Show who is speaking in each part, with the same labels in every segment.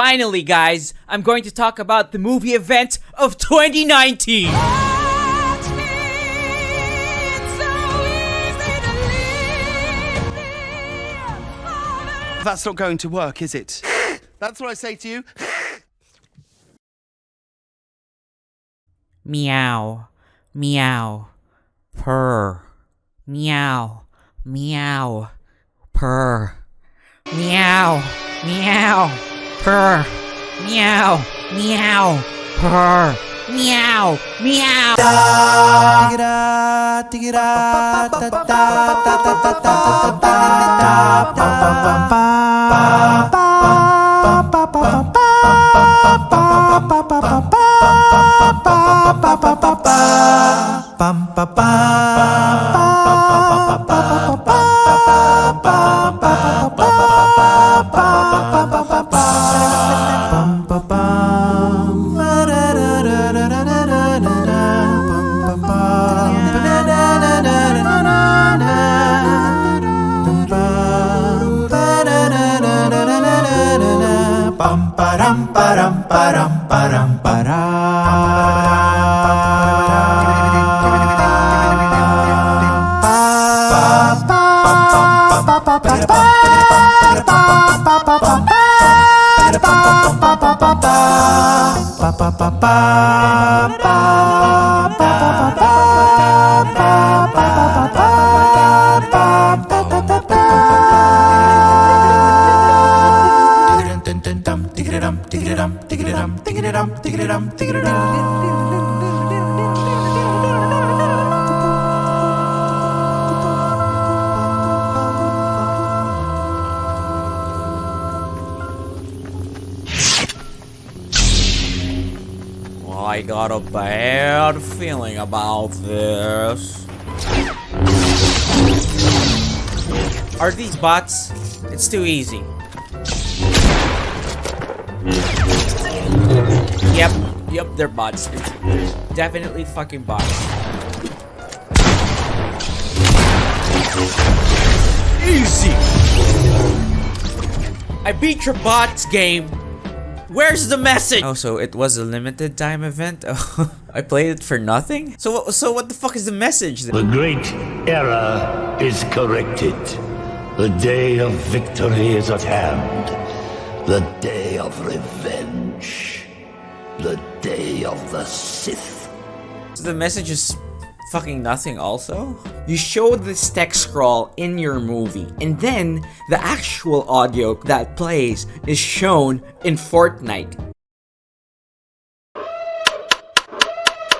Speaker 1: Finally, guys, I'm going to talk about the movie event of 2019.
Speaker 2: That's not going to work, is it? That's what I say to you.
Speaker 1: Meow, meow, purr, meow, meow, purr, meow, meow, purr, meow, meow, purr, meow, meow. I got a bad feeling about this. Are these bots? It's too easy. Yep, they're bots. It's definitely fucking bots. Easy! I beat your bots game! Where's the message? Oh, so it was a limited time event? Oh, I played it for nothing? So what the fuck is the message then?
Speaker 3: The great error is corrected. The day of victory is at hand. The day of revenge. The day of the Sith.
Speaker 1: So the message is fucking nothing also? You showed this text scroll in your movie, and then the actual audio that plays is shown in Fortnite.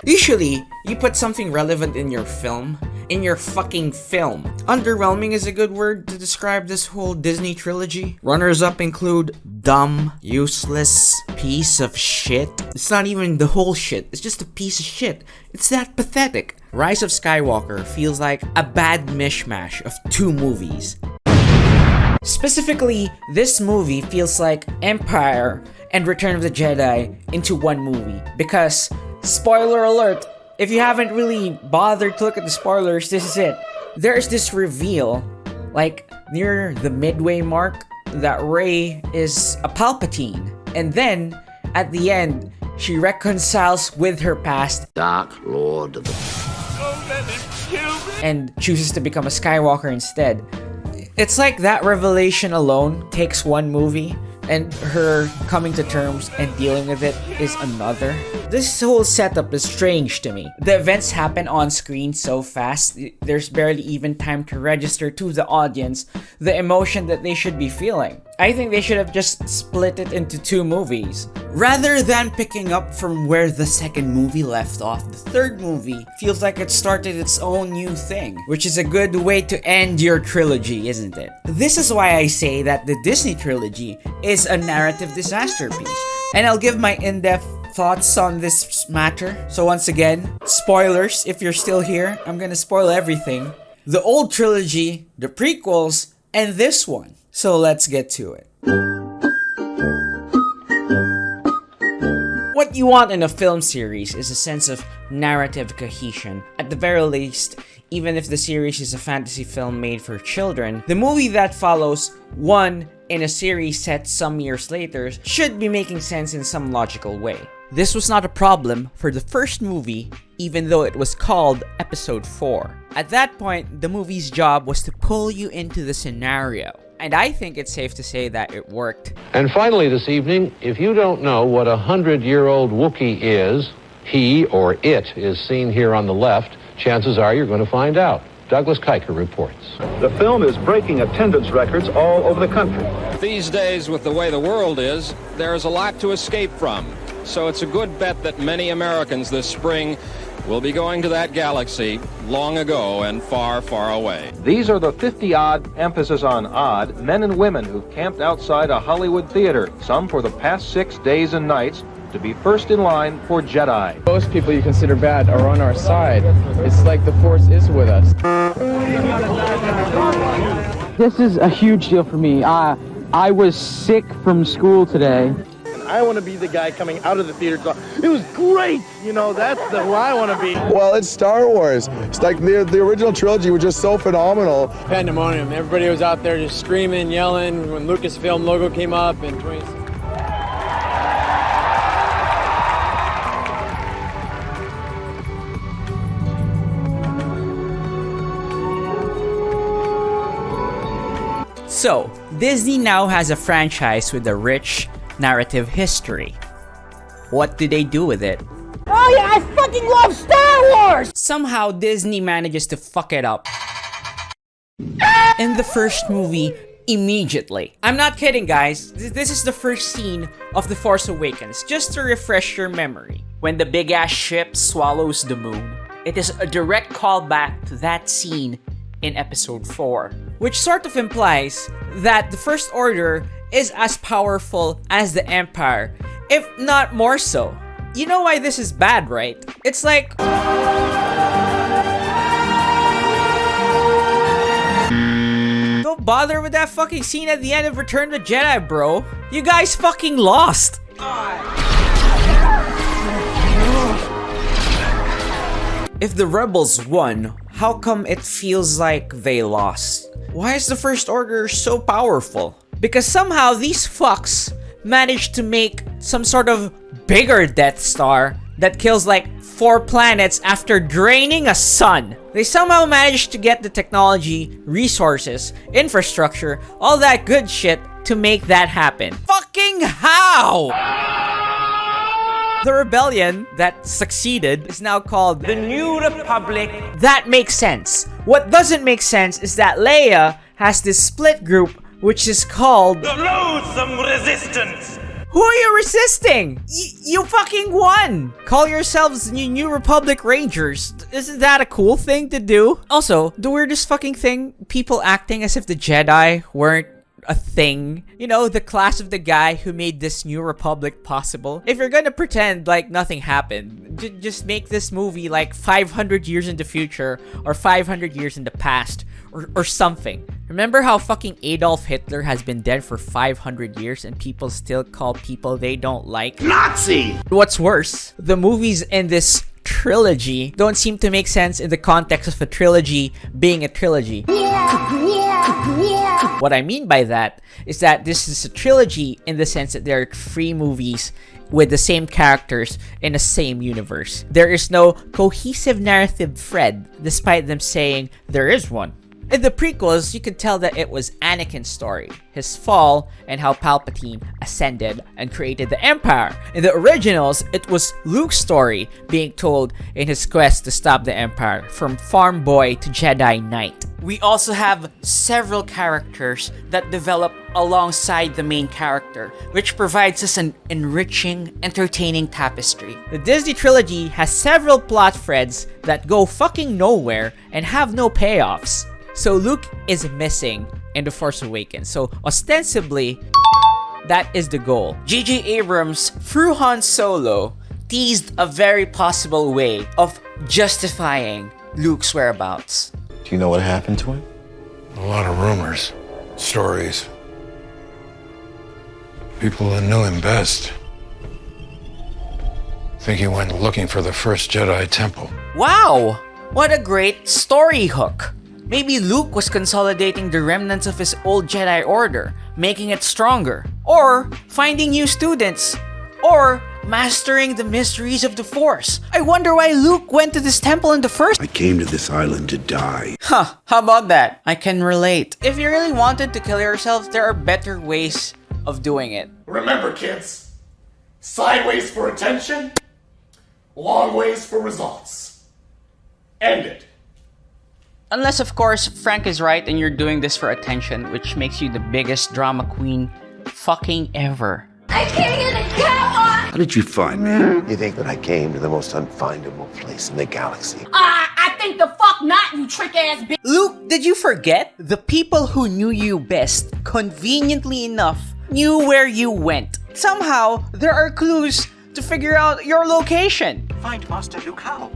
Speaker 1: Usually, you put something relevant in your film, in your fucking film. Underwhelming is a good word to describe this whole Disney trilogy. Runners-up include dumb, useless, piece of shit. It's not even the whole shit, it's just a piece of shit. It's that pathetic. Rise of Skywalker feels like a bad mishmash of two movies. Specifically, this movie feels like Empire and Return of the Jedi into one movie. Because, spoiler alert, if you haven't really bothered to look at the spoilers, this is it. There's this reveal, like near the midway mark, that Rey is a Palpatine. And then, at the end, she reconciles with her past,
Speaker 3: Dark Lord of the...
Speaker 1: and chooses to become a Skywalker instead. It's like that revelation alone takes one movie, and her coming to terms and dealing with it is another. This whole setup is strange to me. The events happen on screen so fast, there's barely even time to register to the audience the emotion that they should be feeling. I think they should have just split it into two movies. Rather than picking up from where the second movie left off, the third movie feels like it started its own new thing, which is a good way to end your trilogy, isn't it? This is why I say that the Disney trilogy is a narrative disasterpiece. And I'll give my in-depth thoughts on this matter. So once again, spoilers if you're still here. I'm gonna spoil everything. The old trilogy, the prequels, and this one. So let's get to it. What you want in a film series is a sense of narrative cohesion. At the very least, even if the series is a fantasy film made for children, the movie that follows, one, in a series set some years later should be making sense in some logical way. This was not a problem for the first movie, even though it was called Episode 4. At that point, the movie's job was to pull you into the scenario. And I think it's safe to say that it worked.
Speaker 4: And finally this evening, if you don't know what a 100-year-old Wookiee is, he or it is seen here on the left, chances are you're going to find out. Douglas Kiker reports.
Speaker 5: The film is breaking attendance records all over the country.
Speaker 6: These days, with the way the world is, there's a lot to escape from. So it's a good bet that many Americans this spring will be going to that galaxy long ago and far, far away.
Speaker 5: These are the 50-odd, emphasis on odd, men and women who've camped outside a Hollywood theater, some for the past 6 days and nights, to be first in line for Jedi.
Speaker 7: Most people you consider bad are on our side. It's like the Force is with us.
Speaker 8: This is a huge deal for me. I was sick from school today.
Speaker 9: I want to be the guy coming out of the theater going, it was great! You know, that's who I want to be.
Speaker 10: Well, it's Star Wars. It's like the original trilogy was just so phenomenal.
Speaker 7: Pandemonium. Everybody was out there just screaming, yelling when Lucasfilm logo came up and 20...
Speaker 1: So, Disney now has a franchise with a rich narrative history. What do they do with it?
Speaker 8: Oh yeah, I fucking love Star Wars!
Speaker 1: Somehow Disney manages to fuck it up in the first movie immediately. I'm not kidding, guys. This is the first scene of The Force Awakens, just to refresh your memory. When the big ass ship swallows the moon, it is a direct callback to that scene in Episode 4, which sort of implies that the First Order is as powerful as the Empire, if not more so. You know why this is bad, right? It's like... Don't bother with that fucking scene at the end of Return of the Jedi, bro. You guys fucking lost. If the rebels won, how come it feels like they lost? Why is the First Order so powerful? Because somehow these fucks managed to make some sort of bigger Death Star that kills like 4 planets after draining a sun. They somehow managed to get the technology, resources, infrastructure, all that good shit to make that happen. Fucking how? The rebellion that succeeded is now called the New Republic. That makes sense. What doesn't make sense is that Leia has this split group which is called the Loathsome Resistance. Who are you resisting? You fucking won! Call yourselves the New Republic Rangers. Isn't that a cool thing to do? Also, the weirdest fucking thing, people acting as if the Jedi weren't a thing. You know, the class of the guy who made this New Republic possible. If you're gonna pretend like nothing happened, just make this movie like 500 years in the future or 500 years in the past or something. Remember how fucking Adolf Hitler has been dead for 500 years and people still call people they don't like Nazi? What's worse, the movies in this trilogy don't seem to make sense in the context of a trilogy being a trilogy. What I mean by that is that this is a trilogy in the sense that there are 3 movies with the same characters in the same universe. There is no cohesive narrative thread, despite them saying there is one. In the prequels, you could tell that it was Anakin's story, his fall, and how Palpatine ascended and created the Empire. In the originals, it was Luke's story being told in his quest to stop the Empire, from farm boy to Jedi Knight. We also have several characters that develop alongside the main character, which provides us an enriching, entertaining tapestry. The Disney trilogy has several plot threads that go fucking nowhere and have no payoffs. So Luke is missing in The Force Awakens. So ostensibly, that is the goal. J.J. Abrams, through Han Solo, teased a very possible way of justifying Luke's whereabouts.
Speaker 11: Do you know what happened to him?
Speaker 12: A lot of rumors, stories. People that knew him best think he went looking for the first Jedi temple.
Speaker 1: Wow! What a great story hook! Maybe Luke was consolidating the remnants of his old Jedi Order. making it stronger, or finding new students, or mastering the mysteries of the Force. I wonder why Luke went to this temple in the first.
Speaker 11: I came to this island to die.
Speaker 1: Huh, how about that? I can relate. If you really wanted to kill yourself, there are better ways of doing it.
Speaker 13: Remember, kids, sideways for attention, long ways for results. End it.
Speaker 1: Unless, of course, Frank is right and you're doing this for attention, which makes you the biggest drama queen fucking ever.
Speaker 14: I came here to get
Speaker 11: How did you find me? You think that I came to the most unfindable place in the galaxy?
Speaker 14: I think the fuck not, you trick-ass bitch.
Speaker 1: Luke, did you forget? The people who knew you best, conveniently enough, knew where you went. Somehow, there are clues to figure out your location.
Speaker 13: Find Master Luke how?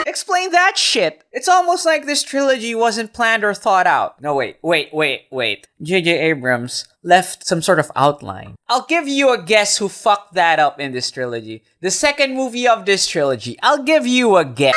Speaker 1: Explain that shit. It's almost like this trilogy wasn't planned or thought out. No, wait. J.J. Abrams left some sort of outline. I'll give you a guess who fucked that up in this trilogy. The second movie of this trilogy. I'll give you a guess.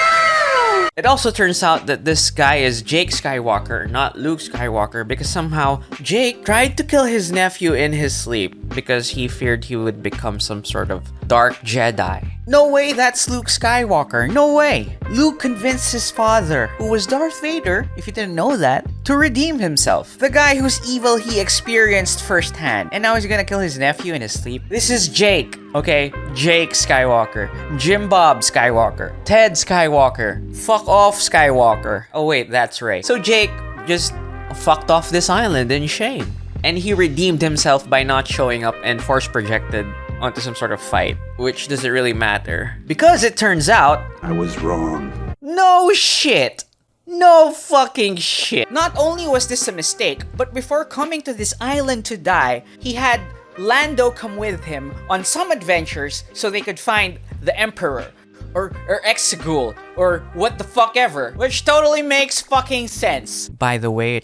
Speaker 1: It also turns out that this guy is Jake Skywalker, not Luke Skywalker, because somehow Jake tried to kill his nephew in his sleep because he feared he would become some sort of dark Jedi. No way that's Luke Skywalker, no way! Luke convinced his father, who was Darth Vader, if you didn't know that, to redeem himself. The guy whose evil he experienced firsthand, and now he's gonna kill his nephew in his sleep. This is Jake, okay? Jake Skywalker, Jim Bob Skywalker, Ted Skywalker, fuck off Skywalker. Oh wait, that's right. So Jake just fucked off this island in shame. And he redeemed himself by not showing up and force projected onto some sort of fight, which doesn't really matter. Because it turns out...
Speaker 11: I was wrong.
Speaker 1: No shit! No fucking shit! Not only was this a mistake, but before coming to this island to die, he had Lando come with him on some adventures so they could find the Emperor. Or Exegol, or what the fuck ever. Which totally makes fucking sense. By the way,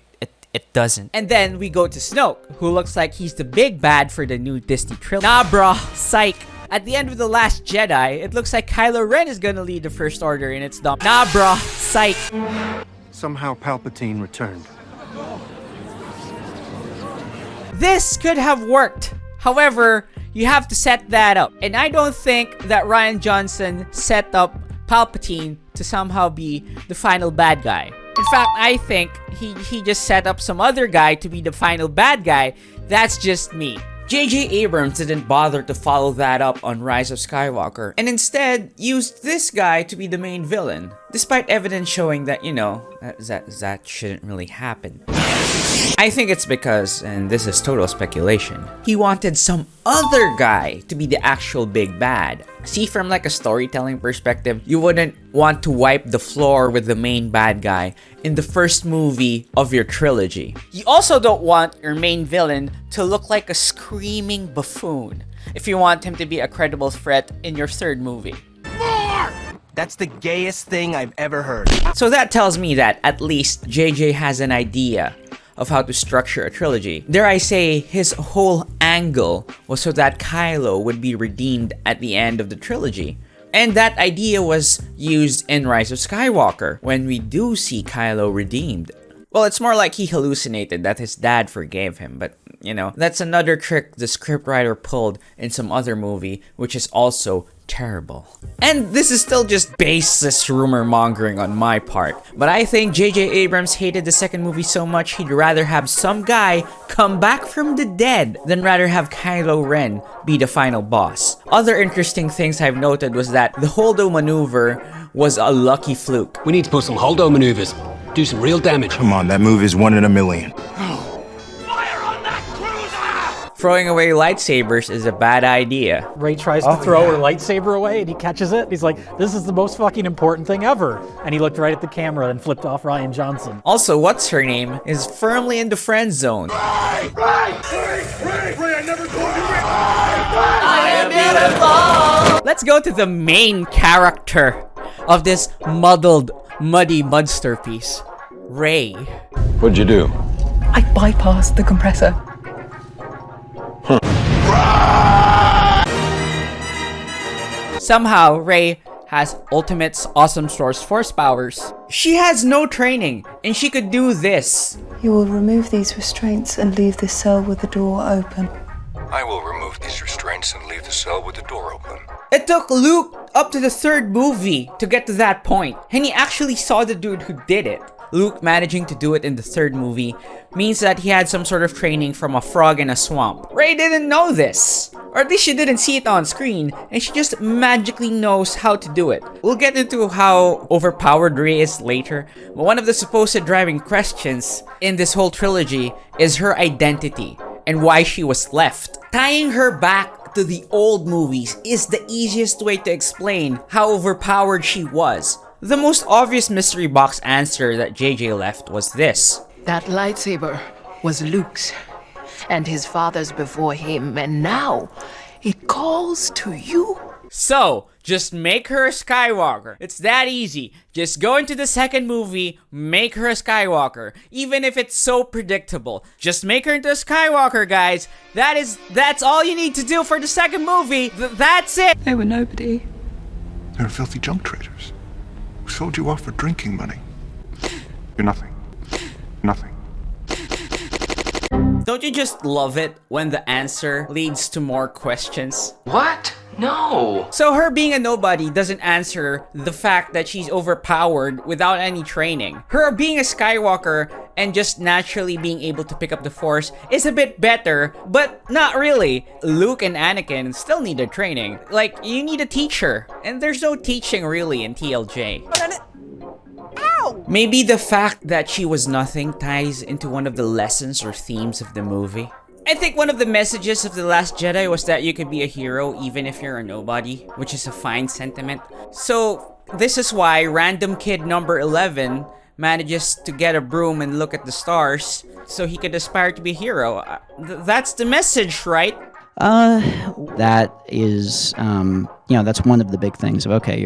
Speaker 1: it doesn't. And then we go to Snoke, who looks like he's the big bad for the new Disney trilogy. Nah bruh, psych. At the end of The Last Jedi, it looks like Kylo Ren is gonna lead the First Order in its dump. Nah bruh, psych.
Speaker 13: Somehow Palpatine returned.
Speaker 1: This could have worked. However, you have to set that up. And I don't think that Rian Johnson set up Palpatine to somehow be the final bad guy. In fact, I think he just set up some other guy to be the final bad guy. That's just me. J.J. Abrams didn't bother to follow that up on Rise of Skywalker, and instead used this guy to be the main villain, despite evidence showing that, you know, that shouldn't really happen. I think it's because, and this is total speculation, he wanted some other guy to be the actual big bad. See, from like a storytelling perspective, you wouldn't want to wipe the floor with the main bad guy in the first movie of your trilogy. You also don't want your main villain to look like a screaming buffoon if you want him to be a credible threat in your third movie.
Speaker 13: More! That's the gayest thing I've ever heard.
Speaker 1: So that tells me that at least JJ has an idea of how to structure a trilogy. Dare I say, his whole angle was so that Kylo would be redeemed at the end of the trilogy. And that idea was used in Rise of Skywalker, when we do see Kylo redeemed. Well, it's more like he hallucinated that his dad forgave him, but, you know, that's another trick the scriptwriter pulled in some other movie, which is also terrible. And this is still just baseless rumor mongering on my part, but I think J.J. Abrams hated the second movie so much he'd rather have some guy come back from the dead than rather have Kylo Ren be the final boss. Other interesting things I've noted was that the Holdo maneuver was a lucky fluke.
Speaker 15: We need to put some Holdo maneuvers. Do some real damage.
Speaker 10: Come on, that move is 1 in a million.
Speaker 1: Throwing away lightsabers is a bad idea.
Speaker 16: Rey tries to throw her lightsaber away and he catches it. He's like, this is the most fucking important thing ever. And he looked right at the camera and flipped off Rian Johnson.
Speaker 1: Also, what's her name is firmly in the friend zone.
Speaker 13: Ray, I never told you. I am beautiful.
Speaker 1: Let's go to the main character of this muddled, muddy monsterpiece, Rey.
Speaker 12: What'd you do?
Speaker 17: I bypassed the compressor.
Speaker 1: Somehow, Rey has ultimate awesome source force powers. She has no training, and she could do this.
Speaker 17: You will remove these restraints and leave this cell with the door open.
Speaker 12: I will remove these restraints and leave the cell with the door open.
Speaker 1: It took Luke up to the third movie to get to that point, and he actually saw the dude who did it. Luke managing to do it in the third movie means that he had some sort of training from a frog in a swamp. Rey didn't know this, or at least she didn't see it on screen, and she just magically knows how to do it. We'll get into how overpowered Rey is later, but one of the supposed driving questions in this whole trilogy is her identity and why she was left. Tying her back to the old movies is the easiest way to explain how overpowered she was. The most obvious mystery box answer that JJ left was this.
Speaker 18: That lightsaber was Luke's and his father's before him, and now it calls to you.
Speaker 1: So, just make her a Skywalker. It's that easy. Just go into the second movie, make her a Skywalker. Even if it's so predictable. Just make her into a Skywalker, guys. That's all you need to do for the second movie. That's it.
Speaker 17: They were nobody.
Speaker 12: They were filthy junk traders who sold you off for drinking money. You're nothing. Nothing.
Speaker 1: Don't you just love it when the answer leads to more questions?
Speaker 18: What? No.
Speaker 1: So her being a nobody doesn't answer the fact that she's overpowered without any training. Her being a Skywalker and just naturally being able to pick up the Force is a bit better, but not really. Luke and Anakin still needed training. Like, you need a teacher, and there's no teaching really in TLJ. Maybe the fact that she was nothing ties into one of the lessons or themes of the movie. I think one of the messages of The Last Jedi was that you could be a hero even if you're a nobody, which is a fine sentiment. So, this is why random kid number 11 manages to get a broom and look at the stars so he could aspire to be a hero. That's the message, right?
Speaker 19: That is, that's one of the big things of, okay,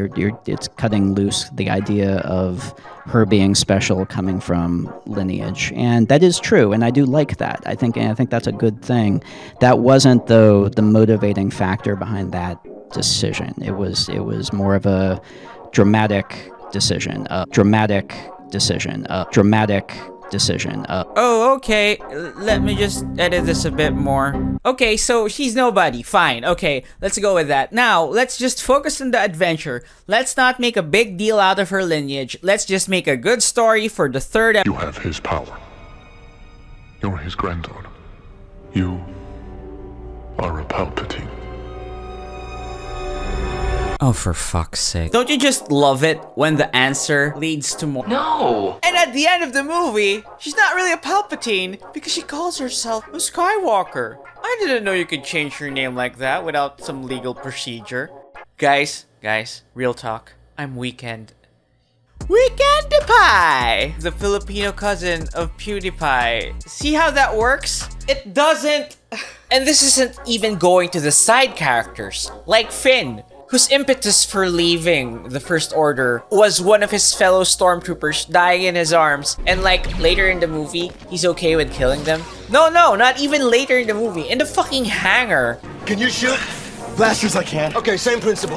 Speaker 19: it's cutting loose the idea of her being special coming from lineage, and that is true, and I do like that. I think that's a good thing. That wasn't, though, the motivating factor behind that decision. It was more of a dramatic decision.
Speaker 1: Oh, okay. Let me just edit this a bit more. Okay, so she's nobody. Fine. Okay, let's go with that. Now, let's just focus on the adventure. Let's not make a big deal out of her lineage. Let's just make a good story for the third
Speaker 12: You have his power. You're his granddaughter. You are a Palpatine.
Speaker 1: Oh, for fuck's sake. Don't you just love it when the answer leads to more?
Speaker 18: No.
Speaker 1: And at the end of the movie, she's not really a Palpatine because she calls herself a Skywalker. I didn't know you could change your name like that without some legal procedure. Guys, real talk. I'm Weekend. Weekendipie! The Filipino cousin of PewDiePie. See how that works? It doesn't... And this isn't even going to the side characters, like Finn, whose impetus for leaving the First Order was one of his fellow stormtroopers dying in his arms, and like later in the movie, he's okay with killing them. No, not even later in the movie, in the fucking hangar.
Speaker 2: Can you shoot? Blasters I can. Okay, same principle.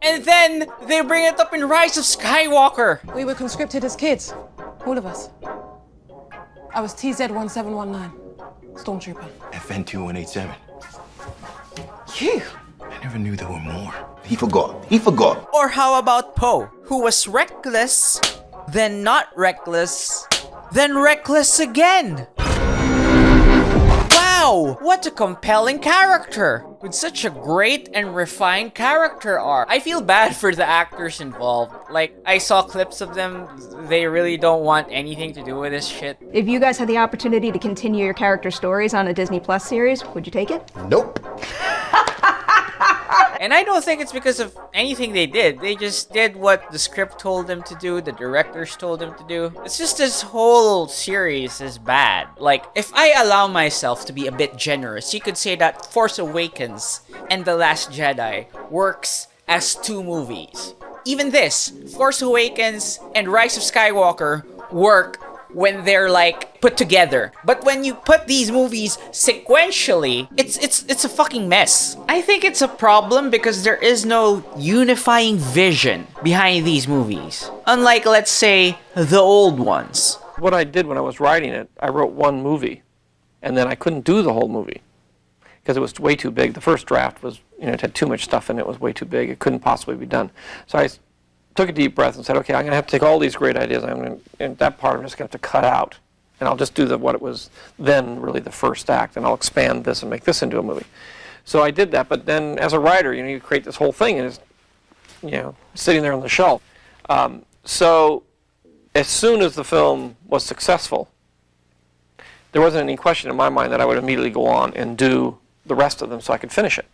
Speaker 1: And then they bring it up in Rise of Skywalker.
Speaker 20: We were conscripted as kids, all of us. I was TZ-1719, Stormtrooper.
Speaker 2: FN-2187.
Speaker 20: You?
Speaker 2: I never knew there were more.
Speaker 11: He forgot.
Speaker 1: Or how about Poe, who was reckless, then not reckless, then reckless again? Wow, what a compelling character! With such a great and refined character arc. I feel bad for the actors involved. Like, I saw clips of them, they really don't want anything to do with this shit.
Speaker 21: If you guys had the opportunity to continue your character stories on a Disney Plus series, would you take it?
Speaker 11: Nope.
Speaker 1: And I don't think it's because of anything they did. They just did what the script told them to do, the directors told them to do. It's just this whole series is bad. Like, if I allow myself to be a bit generous, you could say that Force Awakens and The Last Jedi works as two movies. Even this, Force Awakens and Rise of Skywalker, work when they're like put together. But when you put these movies sequentially, it's a fucking mess. I think it's a problem because there is no unifying vision behind these movies. Unlike, let's say, the old ones.
Speaker 3: What I did when I was writing it, I wrote one movie, and then I couldn't do the whole movie because it was way too big. The first draft was, it had too much stuff in it. It was way too big. It couldn't possibly be done. So I took a deep breath and said, okay, I'm going to have to take all these great ideas, and that part I'm just going to have to cut out, and I'll just do what it was then really the first act, and I'll expand this and make this into a movie. So I did that, but then as a writer, you create this whole thing, and it's, sitting there on the shelf. So as soon as the film was successful, there wasn't any question in my mind that I would immediately go on and do the rest of them so I could finish it.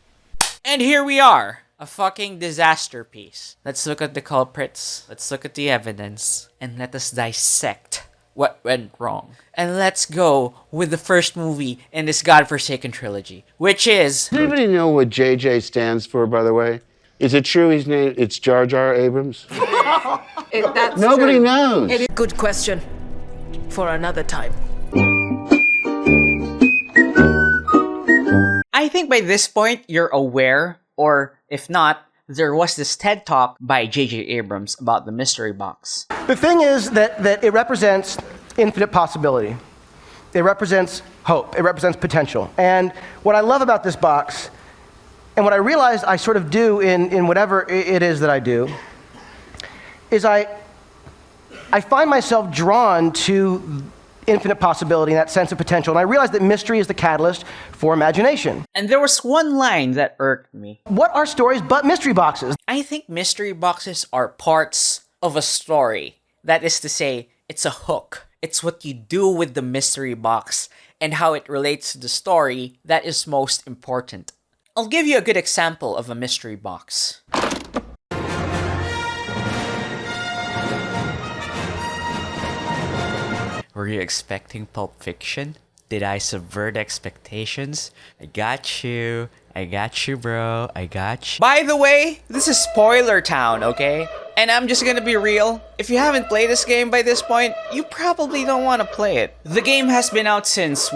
Speaker 1: And here we are. A fucking disaster piece. Let's look at the culprits, let's look at the evidence, and let us dissect what went wrong. And let's go with the first movie in this godforsaken trilogy, which is...
Speaker 11: Does anybody know what JJ stands for, by the way? Is it true it's Jar Jar Abrams? Nobody knows.
Speaker 18: Good question. For another time.
Speaker 1: I think by this point, you're aware, or if not, there was this TED Talk by J.J. Abrams about the mystery box.
Speaker 2: The thing is that it represents infinite possibility. It represents hope. It represents potential. And what I love about this box, and what I realized I sort of do in whatever it is that I do, is I find myself drawn to infinite possibility and that sense of potential. And I realized that mystery is the catalyst for imagination.
Speaker 1: And there was one line that irked me.
Speaker 2: What are stories but mystery boxes?
Speaker 1: I think mystery boxes are parts of a story. That is to say, it's a hook. It's what you do with the mystery box and how it relates to the story that is most important. I'll give you a good example of a mystery box. Were you expecting Pulp Fiction? Did I subvert expectations? I got you, bro. I got you. By the way, this is Spoiler Town, okay? And I'm just gonna be real. If you haven't played this game by this point, you probably don't want to play it. The game has been out since,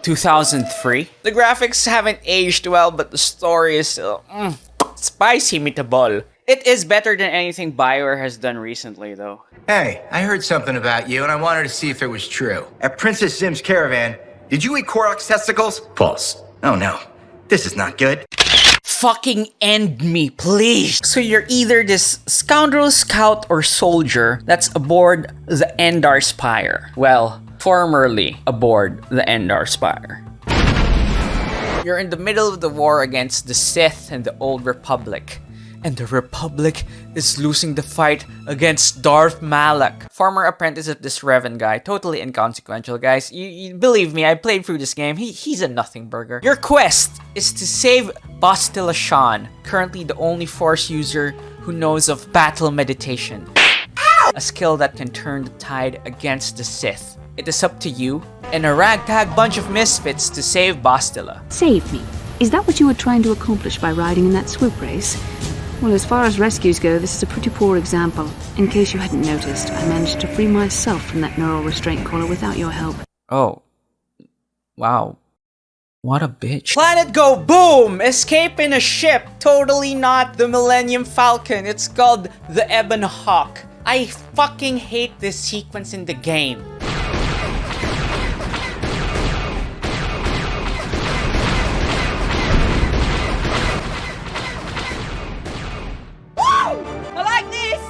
Speaker 1: 2003? The graphics haven't aged well, but the story is still... spicy meatball. It is better than anything BioWare has done recently, though.
Speaker 22: Hey, I heard something about you, and I wanted to see if it was true. At Princess Zim's caravan, did you eat Korok's testicles? False. Oh no, this is not good.
Speaker 1: Fucking end me, please! So you're either this scoundrel scout or soldier that's aboard the Endar Spire. Well, formerly aboard the Endar Spire. You're in the middle of the war against the Sith and the Old Republic. And the Republic is losing the fight against Darth Malak. Former apprentice of this Revan guy. Totally inconsequential, guys. You believe me, I played through this game. He's a nothing burger. Your quest is to save Bastila Shan, currently the only Force user who knows of battle meditation. Ow! A skill that can turn the tide against the Sith. It is up to you and a ragtag bunch of misfits to save Bastila.
Speaker 23: Save me? Is that what you were trying to accomplish by riding in that swoop race? Well, as far as rescues go, this is a pretty poor example. In case you hadn't noticed, I managed to free myself from that neural restraint collar without your help.
Speaker 1: Oh. Wow. What a bitch. Planet go boom! Escape in a ship. Totally not the Millennium Falcon. It's called the Ebon Hawk. I fucking hate this sequence in the game.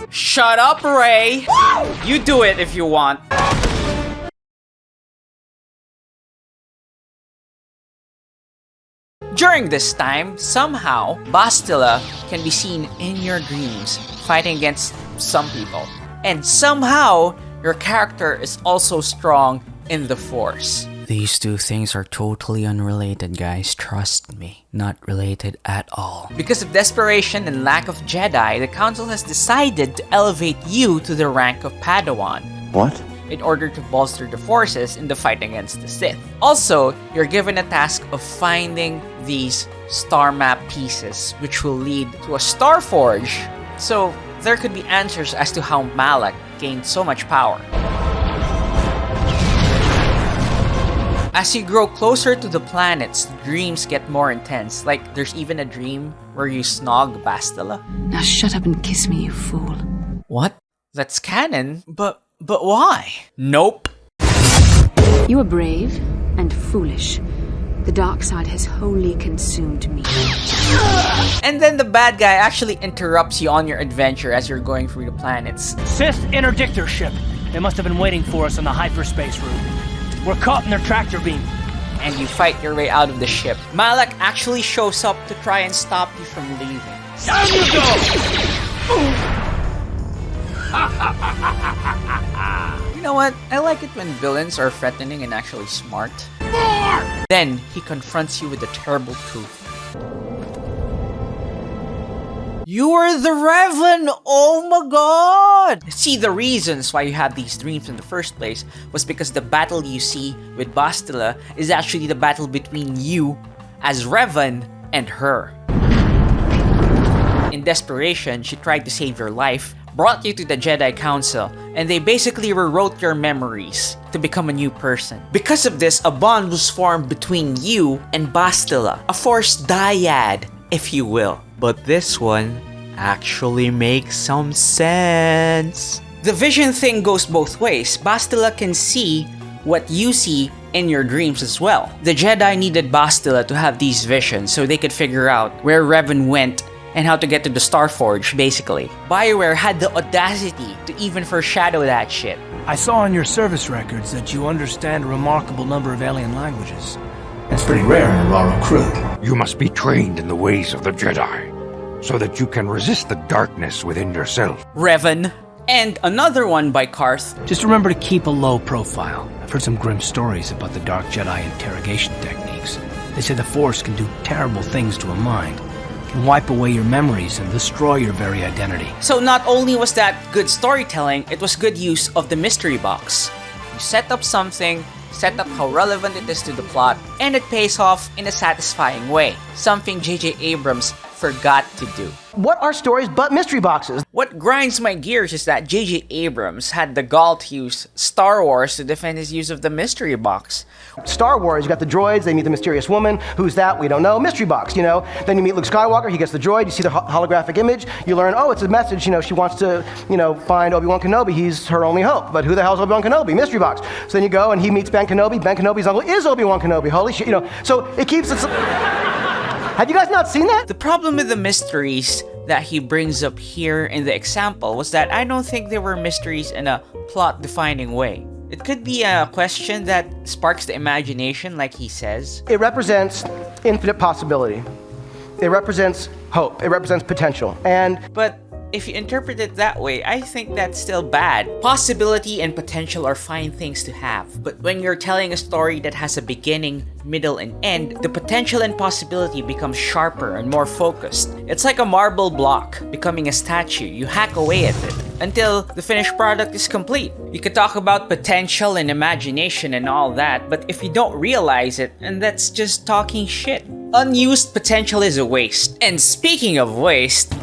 Speaker 1: Shut up, Ray! You do it if you want. During this time, somehow, Bastila can be seen in your dreams, fighting against some people. And somehow, your character is also strong in the Force. These two things are totally unrelated, guys. Trust me. Not related at all. Because of desperation and lack of Jedi, the Council has decided to elevate you to the rank of Padawan.
Speaker 11: What?
Speaker 1: In order to bolster the forces in the fight against the Sith. Also, you're given a task of finding these star map pieces, which will lead to a Star Forge. So, there could be answers as to how Malak gained so much power. As you grow closer to the planets, dreams get more intense. Like, there's even a dream where you snog Bastila.
Speaker 23: Now shut up and kiss me, you fool.
Speaker 1: What? That's canon? But why? Nope.
Speaker 23: You are brave and foolish. The dark side has wholly consumed me.
Speaker 1: And then the bad guy actually interrupts you on your adventure as you're going through the planets.
Speaker 4: Sith interdictor ship. They must have been waiting for us on the hyperspace route. We're caught in their tractor beam.
Speaker 1: And you fight your way out of the ship. Malak actually shows up to try and stop you from leaving.
Speaker 4: Down you go!
Speaker 1: You know what? I like it when villains are threatening and actually smart. Then he confronts you with the terrible truth. You are the Revan! Oh my god! See, the reasons why you had these dreams in the first place was because the battle you see with Bastila is actually the battle between you as Revan and her. In desperation, she tried to save your life, brought you to the Jedi Council, and they basically rewrote your memories to become a new person. Because of this, a bond was formed between you and Bastila. A Force dyad, if you will. But this one actually makes some sense. The vision thing goes both ways. Bastila can see what you see in your dreams as well. The Jedi needed Bastila to have these visions so they could figure out where Revan went and how to get to the Starforge, basically. BioWare had the audacity to even foreshadow that shit.
Speaker 4: I saw on your service records that you understand a remarkable number of alien languages.
Speaker 5: That's pretty rare in a raw recruit. You must be trained in the ways of the Jedi, so that you can resist the darkness within yourself.
Speaker 1: Revan. And another one by Karth.
Speaker 4: Just remember to keep a low profile. I've heard some grim stories about the Dark Jedi interrogation techniques. They say the Force can do terrible things to a mind. Can wipe away your memories and destroy your very identity.
Speaker 1: So not only was that good storytelling, it was good use of the mystery box. You set up something, set up how relevant it is to the plot, and it pays off in a satisfying way. Something J.J. Abrams forgot to do.
Speaker 2: What are stories but mystery boxes?
Speaker 1: What grinds my gears is that J.J. Abrams had the gall to use Star Wars to defend his use of the mystery box.
Speaker 2: Star Wars, you got the droids, they meet the mysterious woman. Who's that? We don't know. Mystery box, you know. Then you meet Luke Skywalker, he gets the droid, you see the holographic image, you learn, oh, it's a message, you know, she wants to, you know, find Obi-Wan Kenobi, he's her only hope. But who the hell is Obi-Wan Kenobi? Mystery box. So then you go and he meets Ben Kenobi's uncle is Obi-Wan Kenobi, holy shit, you know. So it keeps it... Have you guys not seen that?
Speaker 1: The problem with the mysteries that he brings up here in the example was that I don't think they were mysteries in a plot-defining way. It could be a question that sparks the imagination, like he says.
Speaker 2: It represents infinite possibility. It represents hope. It represents potential.
Speaker 1: But if you interpret it that way, I think that's still bad. Possibility and potential are fine things to have, but when you're telling a story that has a beginning, middle, and end, the potential and possibility becomes sharper and more focused. It's like a marble block becoming a statue. You hack away at it until the finished product is complete. You could talk about potential and imagination and all that, but if you don't realize it, and that's just talking shit. Unused potential is a waste. And speaking of waste,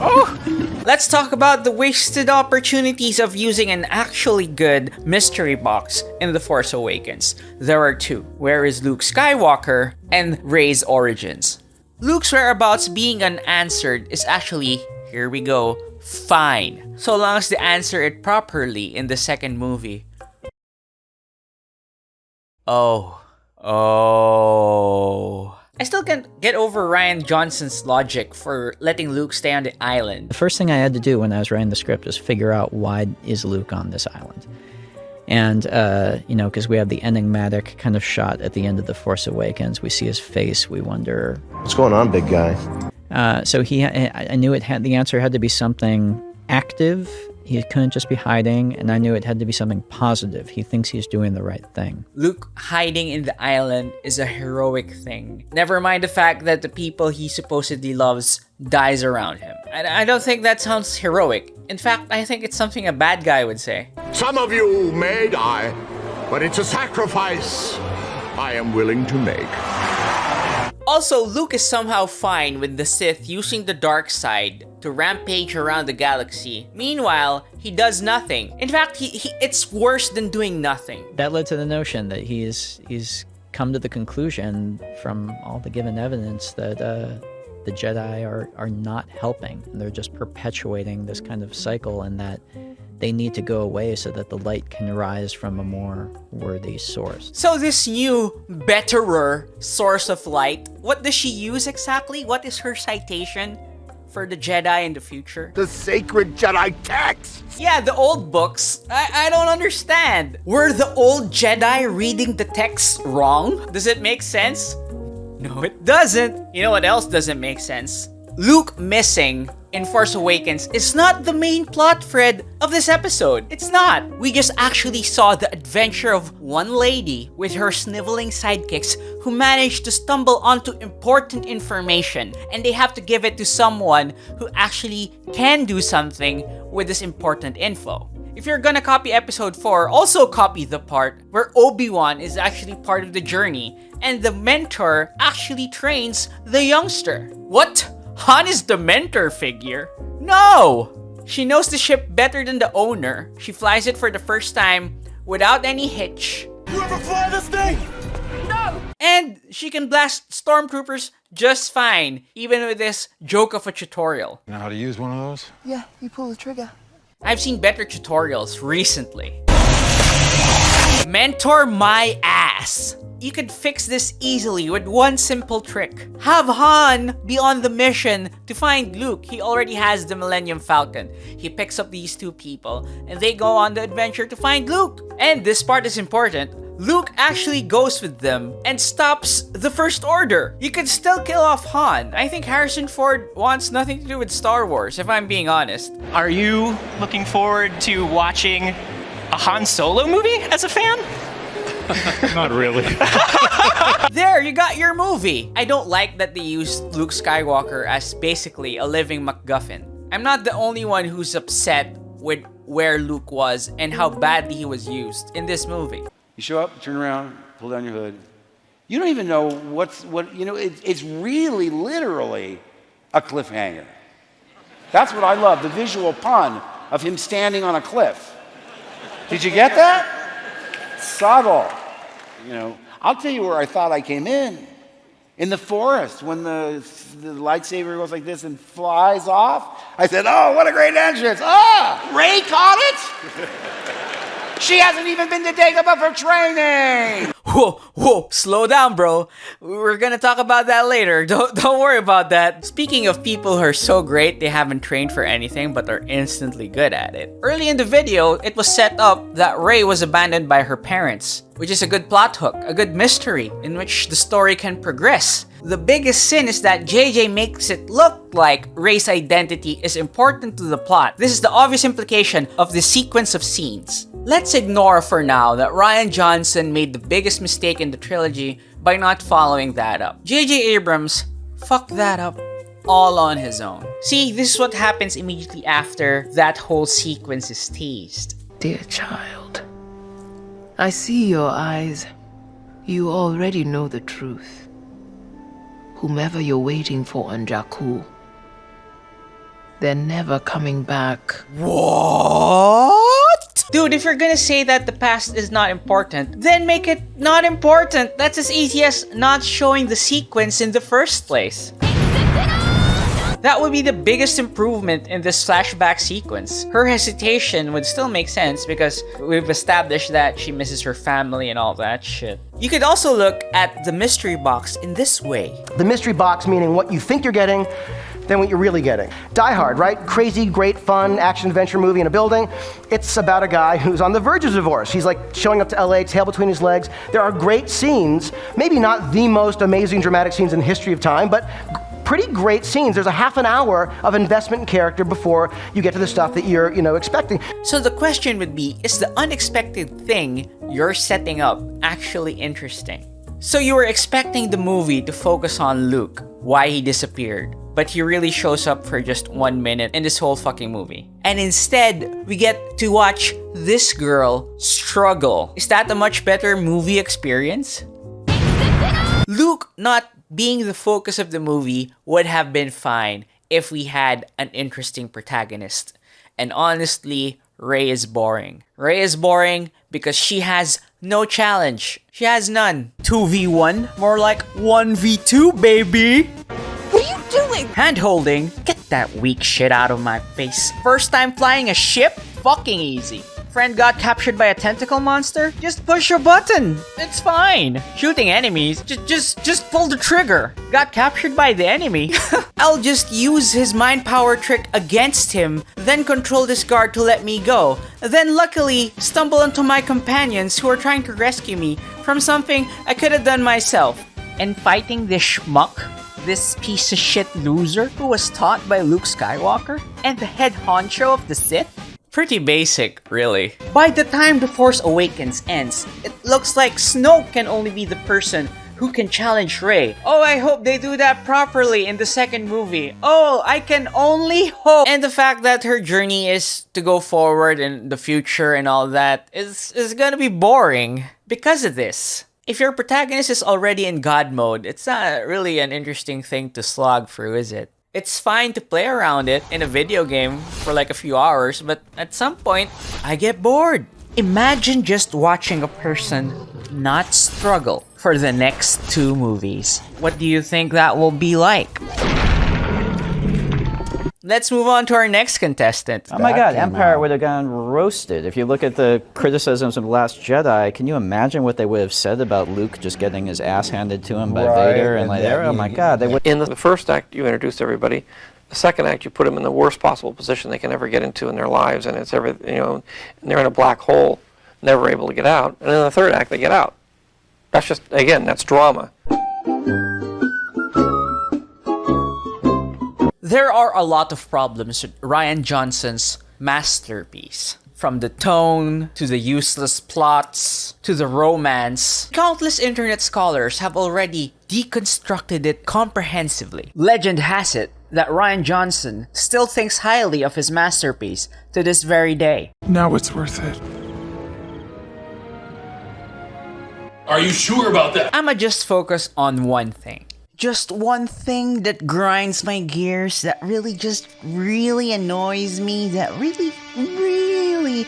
Speaker 1: let's talk about the wasted opportunities of using an actually good mystery box in The Force Awakens. There are two. Where is Luke Skywalker and Rey's origins? Luke's whereabouts being unanswered is actually, here we go, fine. So long as they answer it properly in the second movie. Oh. I still can't get over Rian Johnson's logic for letting Luke stay on the island.
Speaker 19: The first thing I had to do when I was writing the script was figure out why is Luke on this island. And, you know, because we have the enigmatic kind of shot at the end of The Force Awakens. We see his face, we wonder...
Speaker 11: What's going on, big guy?
Speaker 19: So I knew the answer had to be something active. He couldn't just be hiding, and I knew it had to be something positive. He thinks he's doing the right thing.
Speaker 1: Luke hiding in the island is a heroic thing. Never mind the fact that the people he supposedly loves dies around him. I don't think that sounds heroic. In fact, I think it's something a bad guy would say.
Speaker 5: Some of you may die, but it's a sacrifice I am willing to make.
Speaker 1: Also, Luke is somehow fine with the Sith using the dark side to rampage around the galaxy. Meanwhile, he does nothing. In fact, it's worse than doing nothing.
Speaker 19: That led to the notion that he's come to the conclusion from all the given evidence that the Jedi are not helping. And they're just perpetuating this kind of cycle, and that they need to go away so that the light can rise from a more worthy source.
Speaker 1: So this new, betterer source of light, what does she use exactly? What is her citation for the Jedi in the future?
Speaker 11: The sacred Jedi texts!
Speaker 1: Yeah, the old books. I don't understand. Were the old Jedi reading the texts wrong? Does it make sense? No, it doesn't. You know what else doesn't make sense? Luke missing in Force Awakens is not the main plot thread of this episode. It's not. We just actually saw the adventure of one lady with her sniveling sidekicks who managed to stumble onto important information, and they have to give it to someone who actually can do something with this important info. If you're gonna copy episode 4, also copy the part where Obi-Wan is actually part of the journey and the mentor actually trains the youngster. What? Han is the mentor figure? No! She knows the ship better than the owner. She flies it for the first time without any hitch.
Speaker 13: You ever fly this thing? No!
Speaker 1: And she can blast stormtroopers just fine, even with this joke of a tutorial.
Speaker 12: Know how to use one of those?
Speaker 17: Yeah, you pull the trigger.
Speaker 1: I've seen better tutorials recently. Mentor my ass. You could fix this easily with one simple trick. Have Han be on the mission to find Luke. He already has the Millennium Falcon. He picks up these two people and they go on the adventure to find Luke. And this part is important. Luke actually goes with them and stops the First Order. You could still kill off Han. I think Harrison Ford wants nothing to do with Star Wars, if I'm being honest.
Speaker 6: Are you looking forward to watching a Han Solo movie as a fan?
Speaker 12: Not really.
Speaker 1: There, you got your movie. I don't like that they used Luke Skywalker as basically a living MacGuffin. I'm not the only one who's upset with where Luke was and how badly he was used in this movie.
Speaker 11: You show up, turn around, pull down your hood. You don't even know it's really literally a cliffhanger. That's what I love, the visual pun of him standing on a cliff. Did you get that? Subtle. I'll tell you where I thought I came in. In the forest, when the lightsaber goes like this and flies off. I said, oh, what a great entrance. Rey caught it? She hasn't even been to Dagobah for training.
Speaker 1: Whoa, slow down, bro. We're gonna talk about that later. Don't worry about that. Speaking of people who are so great they haven't trained for anything but are instantly good at it. Early in the video, it was set up that Rey was abandoned by her parents, which is a good plot hook, a good mystery in which the story can progress. The biggest sin is that JJ makes it look like Rey's identity is important to the plot. This is the obvious implication of the sequence of scenes. Let's ignore for now that Rian Johnson made the biggest mistake in the trilogy by not following that up. J.J. Abrams fucked that up all on his own. See, this is what happens immediately after that whole sequence is teased.
Speaker 18: Dear child, I see your eyes. You already know the truth. Whomever you're waiting for on Jakku, they're never coming back.
Speaker 1: What? Dude, if you're gonna say that the past is not important, then make it not important. That's as easy as not showing the sequence in the first place. That would be the biggest improvement in this flashback sequence. Her hesitation would still make sense because we've established that she misses her family and all that shit. You could also look at the mystery box in this way.
Speaker 2: The mystery box meaning what you think you're getting, then what you're really getting. Die Hard, right? Crazy, great, fun, action-adventure movie in a building. It's about a guy who's on the verge of divorce. He's like showing up to LA, tail between his legs. There are great scenes, maybe not the most amazing dramatic scenes in the history of time, but pretty great scenes. There's a half an hour of investment in character before you get to the stuff that you're, expecting.
Speaker 1: So the question would be, is the unexpected thing you're setting up actually interesting? So you were expecting the movie to focus on Luke, why he disappeared, but he really shows up for just 1 minute in this whole fucking movie. And instead, we get to watch this girl struggle. Is that a much better movie experience? Luke not being the focus of the movie would have been fine if we had an interesting protagonist. And honestly, Rey is boring. Rey is boring because she has No challenge. She has none. 2v1? More like 1v2, baby!
Speaker 14: What are you doing?
Speaker 1: Hand-holding? Get that weak shit out of my face. First time flying a ship? Fucking easy. Friend got captured by a tentacle monster? Just push a button. It's fine. Shooting enemies? Just pull the trigger. Got captured by the enemy? I'll just use his mind power trick against him, then control this guard to let me go. Then luckily, stumble into my companions who are trying to rescue me from something I could have done myself. And fighting this schmuck? This piece of shit loser who was taught by Luke Skywalker and the head honcho of the Sith? Pretty basic, really. By the time The Force Awakens ends, it looks like Snoke can only be the person who can challenge Rey. Oh, I hope they do that properly in the second movie. Oh, I can only hope. And the fact that her journey is to go forward in the future and all that is gonna be boring because of this. If your protagonist is already in God mode, it's not really an interesting thing to slog through, is it? It's fine to play around it in a video game for like a few hours, but at some point, I get bored. Imagine just watching a person not struggle for the next 2 movies. What do you think that will be like? Let's move on to our next contestant.
Speaker 7: Oh my god, Empire would have gone roasted. If you look at the criticisms of Last Jedi, can you imagine what they would have said about Luke just getting his ass handed to him by Vader? And like, oh my god, they would.
Speaker 3: In the first act, you introduce everybody. The second act, you put them in the worst possible position they can ever get into in their lives, and it's and they're in a black hole, never able to get out. And in the third act, they get out. That's just, again, that's drama.
Speaker 1: There are a lot of problems with Rian Johnson's masterpiece. From the tone, to the useless plots, to the romance. Countless internet scholars have already deconstructed it comprehensively. Legend has it that Rian Johnson still thinks highly of his masterpiece to this very day.
Speaker 12: Now it's worth it.
Speaker 15: Are you sure about that?
Speaker 1: I'ma just focus on one thing. Just one thing that grinds my gears, that really annoys me, that really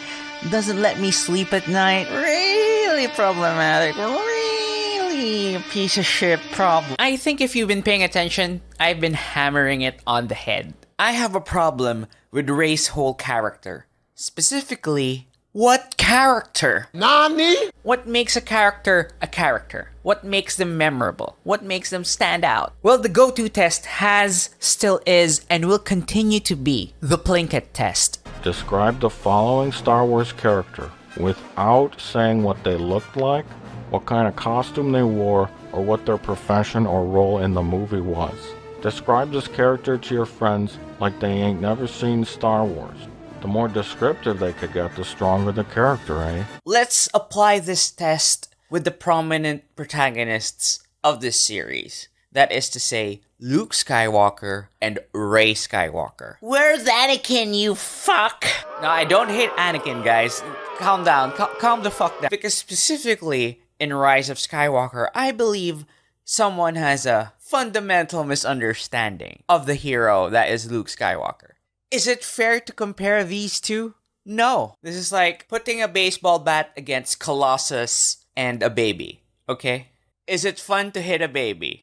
Speaker 1: doesn't let me sleep at night. Really problematic. Really a piece of shit problem. I think if you've been paying attention, I've been hammering it on the head. I have a problem with Rey's whole character. Specifically, what character? Nani? What makes a character a character? What makes them memorable? What makes them stand out? Well, the go-to test has, still is, and will continue to be the Plinkett test.
Speaker 8: Describe the following Star Wars character without saying what they looked like, what kind of costume they wore, or what their profession or role in the movie was. Describe this character to your friends like they ain't never seen Star Wars. The more descriptive they could get, the stronger the character, eh?
Speaker 1: Let's apply this test with the prominent protagonists of this series. That is to say, Luke Skywalker and Rey Skywalker. Where's Anakin, you fuck? No, I don't hate Anakin, guys. Calm down. Calm the fuck down. Because specifically in Rise of Skywalker, I believe someone has a fundamental misunderstanding of the hero that is Luke Skywalker. Is it fair to compare these two? No. This is like putting a baseball bat against Colossus and a baby, okay? Is it fun to hit a baby?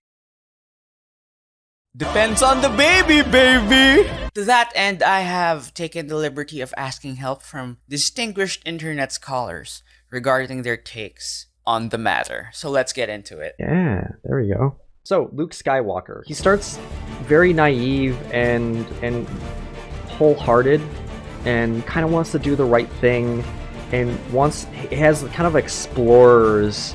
Speaker 1: Depends on the baby, baby! To that end, I have taken the liberty of asking help from distinguished internet scholars regarding their takes on the matter. So let's get into it.
Speaker 9: Yeah, there we go. So, Luke Skywalker. He starts very naive and wholehearted and kind of wants to do the right thing and he has kind of explorer's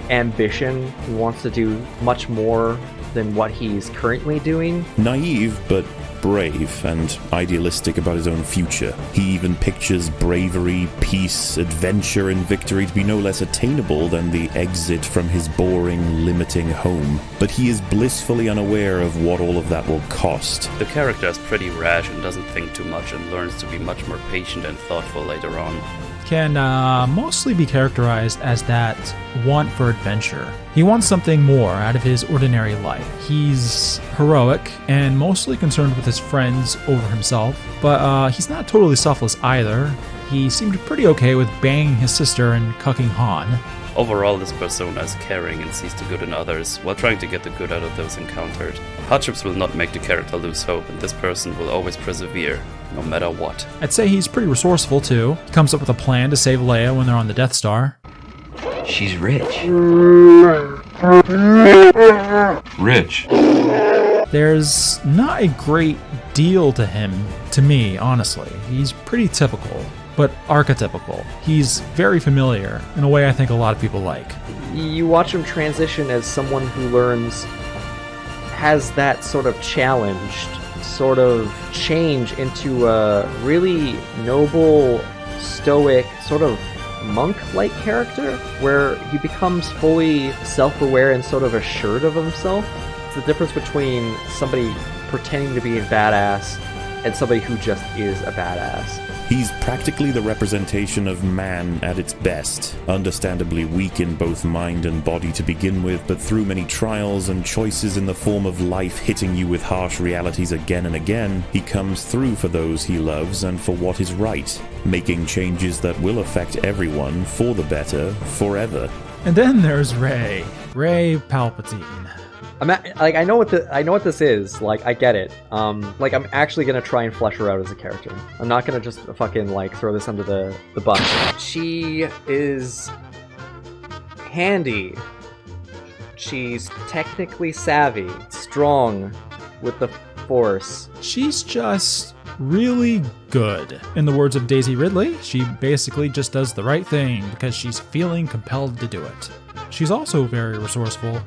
Speaker 9: ambition. He wants to do much more than what he's currently doing.
Speaker 24: Naive, but brave and idealistic about his own future. He even pictures bravery, peace, adventure, and victory to be no less attainable than the exit from his boring, limiting home. But he is blissfully unaware of what all of that will cost.
Speaker 25: The character is pretty rash and doesn't think too much and learns to be much more patient and thoughtful later on.
Speaker 26: Can mostly be characterized as that want for adventure. He wants something more out of his ordinary life. He's heroic and mostly concerned with his friends over himself, but he's not totally selfless either. He seemed pretty okay with banging his sister and cucking Han.
Speaker 25: Overall, this persona is caring and sees the good in others, while trying to get the good out of those encountered. Hardships will not make the character lose hope, and this person will always persevere, no matter what.
Speaker 26: I'd say he's pretty resourceful too. He comes up with a plan to save Leia when they're on the Death Star.
Speaker 5: She's rich. Rich.
Speaker 26: There's not a great deal to him, to me, honestly. He's pretty typical, but archetypical. He's very familiar in a way I think a lot of people like.
Speaker 9: You watch him transition as someone who learns, has that sort of challenged, sort of change into a really noble, stoic, sort of monk-like character, where he becomes fully self-aware and sort of assured of himself. It's the difference between somebody pretending to be a badass and somebody who just is a badass.
Speaker 24: He's practically the representation of man at its best, understandably weak in both mind and body to begin with, but through many trials and choices in the form of life hitting you with harsh realities again and again, he comes through for those he loves and for what is right, making changes that will affect everyone for the better forever.
Speaker 26: And then there's Rey Palpatine.
Speaker 9: I know what this is. Like, I get it. I'm actually gonna try and flesh her out as a character. I'm not gonna just fucking throw this under the bus. She is handy. She's technically savvy, strong with the Force.
Speaker 26: She's just really good. In the words of Daisy Ridley, she basically just does the right thing because she's feeling compelled to do it. She's also very resourceful.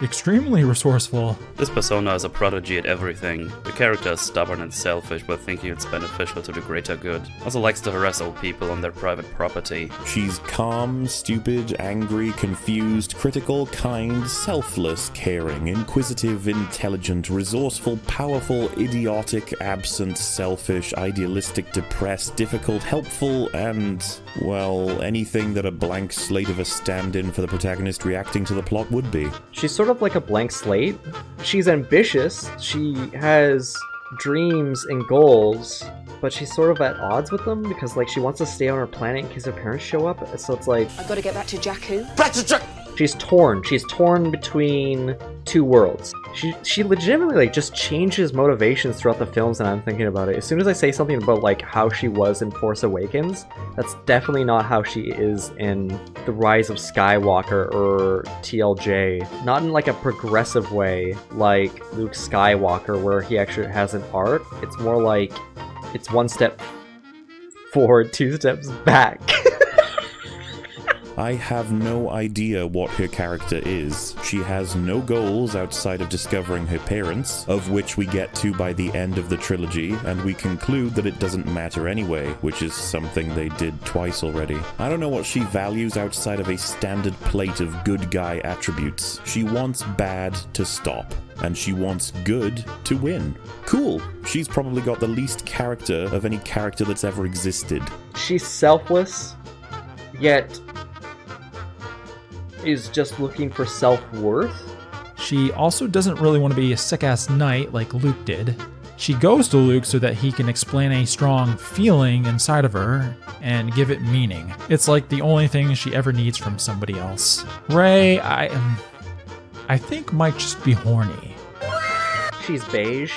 Speaker 26: Extremely resourceful.
Speaker 25: This persona is a prodigy at everything. The character is stubborn and selfish while thinking it's beneficial to the greater good. Also likes to harass old people on their private property.
Speaker 24: She's calm, stupid, angry, confused, critical, kind, selfless, caring, inquisitive, intelligent, resourceful, powerful, idiotic, absent, selfish, idealistic, depressed, difficult, helpful, and, well, anything that a blank slate of a stand-in for the protagonist reacting to the plot would be.
Speaker 9: She's sort of like a blank slate. She's ambitious, she has dreams and goals, but she's sort of at odds with them because she wants to stay on her planet in case her parents show up, so it's like...
Speaker 14: I've got to get back to Jakku.
Speaker 9: She's torn between two worlds. She legitimately just changes motivations throughout the films, and I'm thinking about it. As soon as I say something about how she was in Force Awakens, that's definitely not how she is in The Rise of Skywalker or TLJ. Not in a progressive way like Luke Skywalker where he actually has an arc. It's more like it's one step forward, two steps back.
Speaker 24: I have no idea what her character is. She has no goals outside of discovering her parents, of which we get to by the end of the trilogy, and we conclude that it doesn't matter anyway, which is something they did twice already. I don't know what she values outside of a standard plate of good guy attributes. She wants bad to stop, and she wants good to win. Cool. She's probably got the least character of any character that's ever existed.
Speaker 9: She's selfless, yet is just looking for self-worth.
Speaker 26: She also doesn't really want to be a sick-ass knight like Luke did. She goes to Luke so that he can explain a strong feeling inside of her and give it meaning. It's like the only thing she ever needs from somebody else. Rey, I think might just be horny.
Speaker 9: She's beige.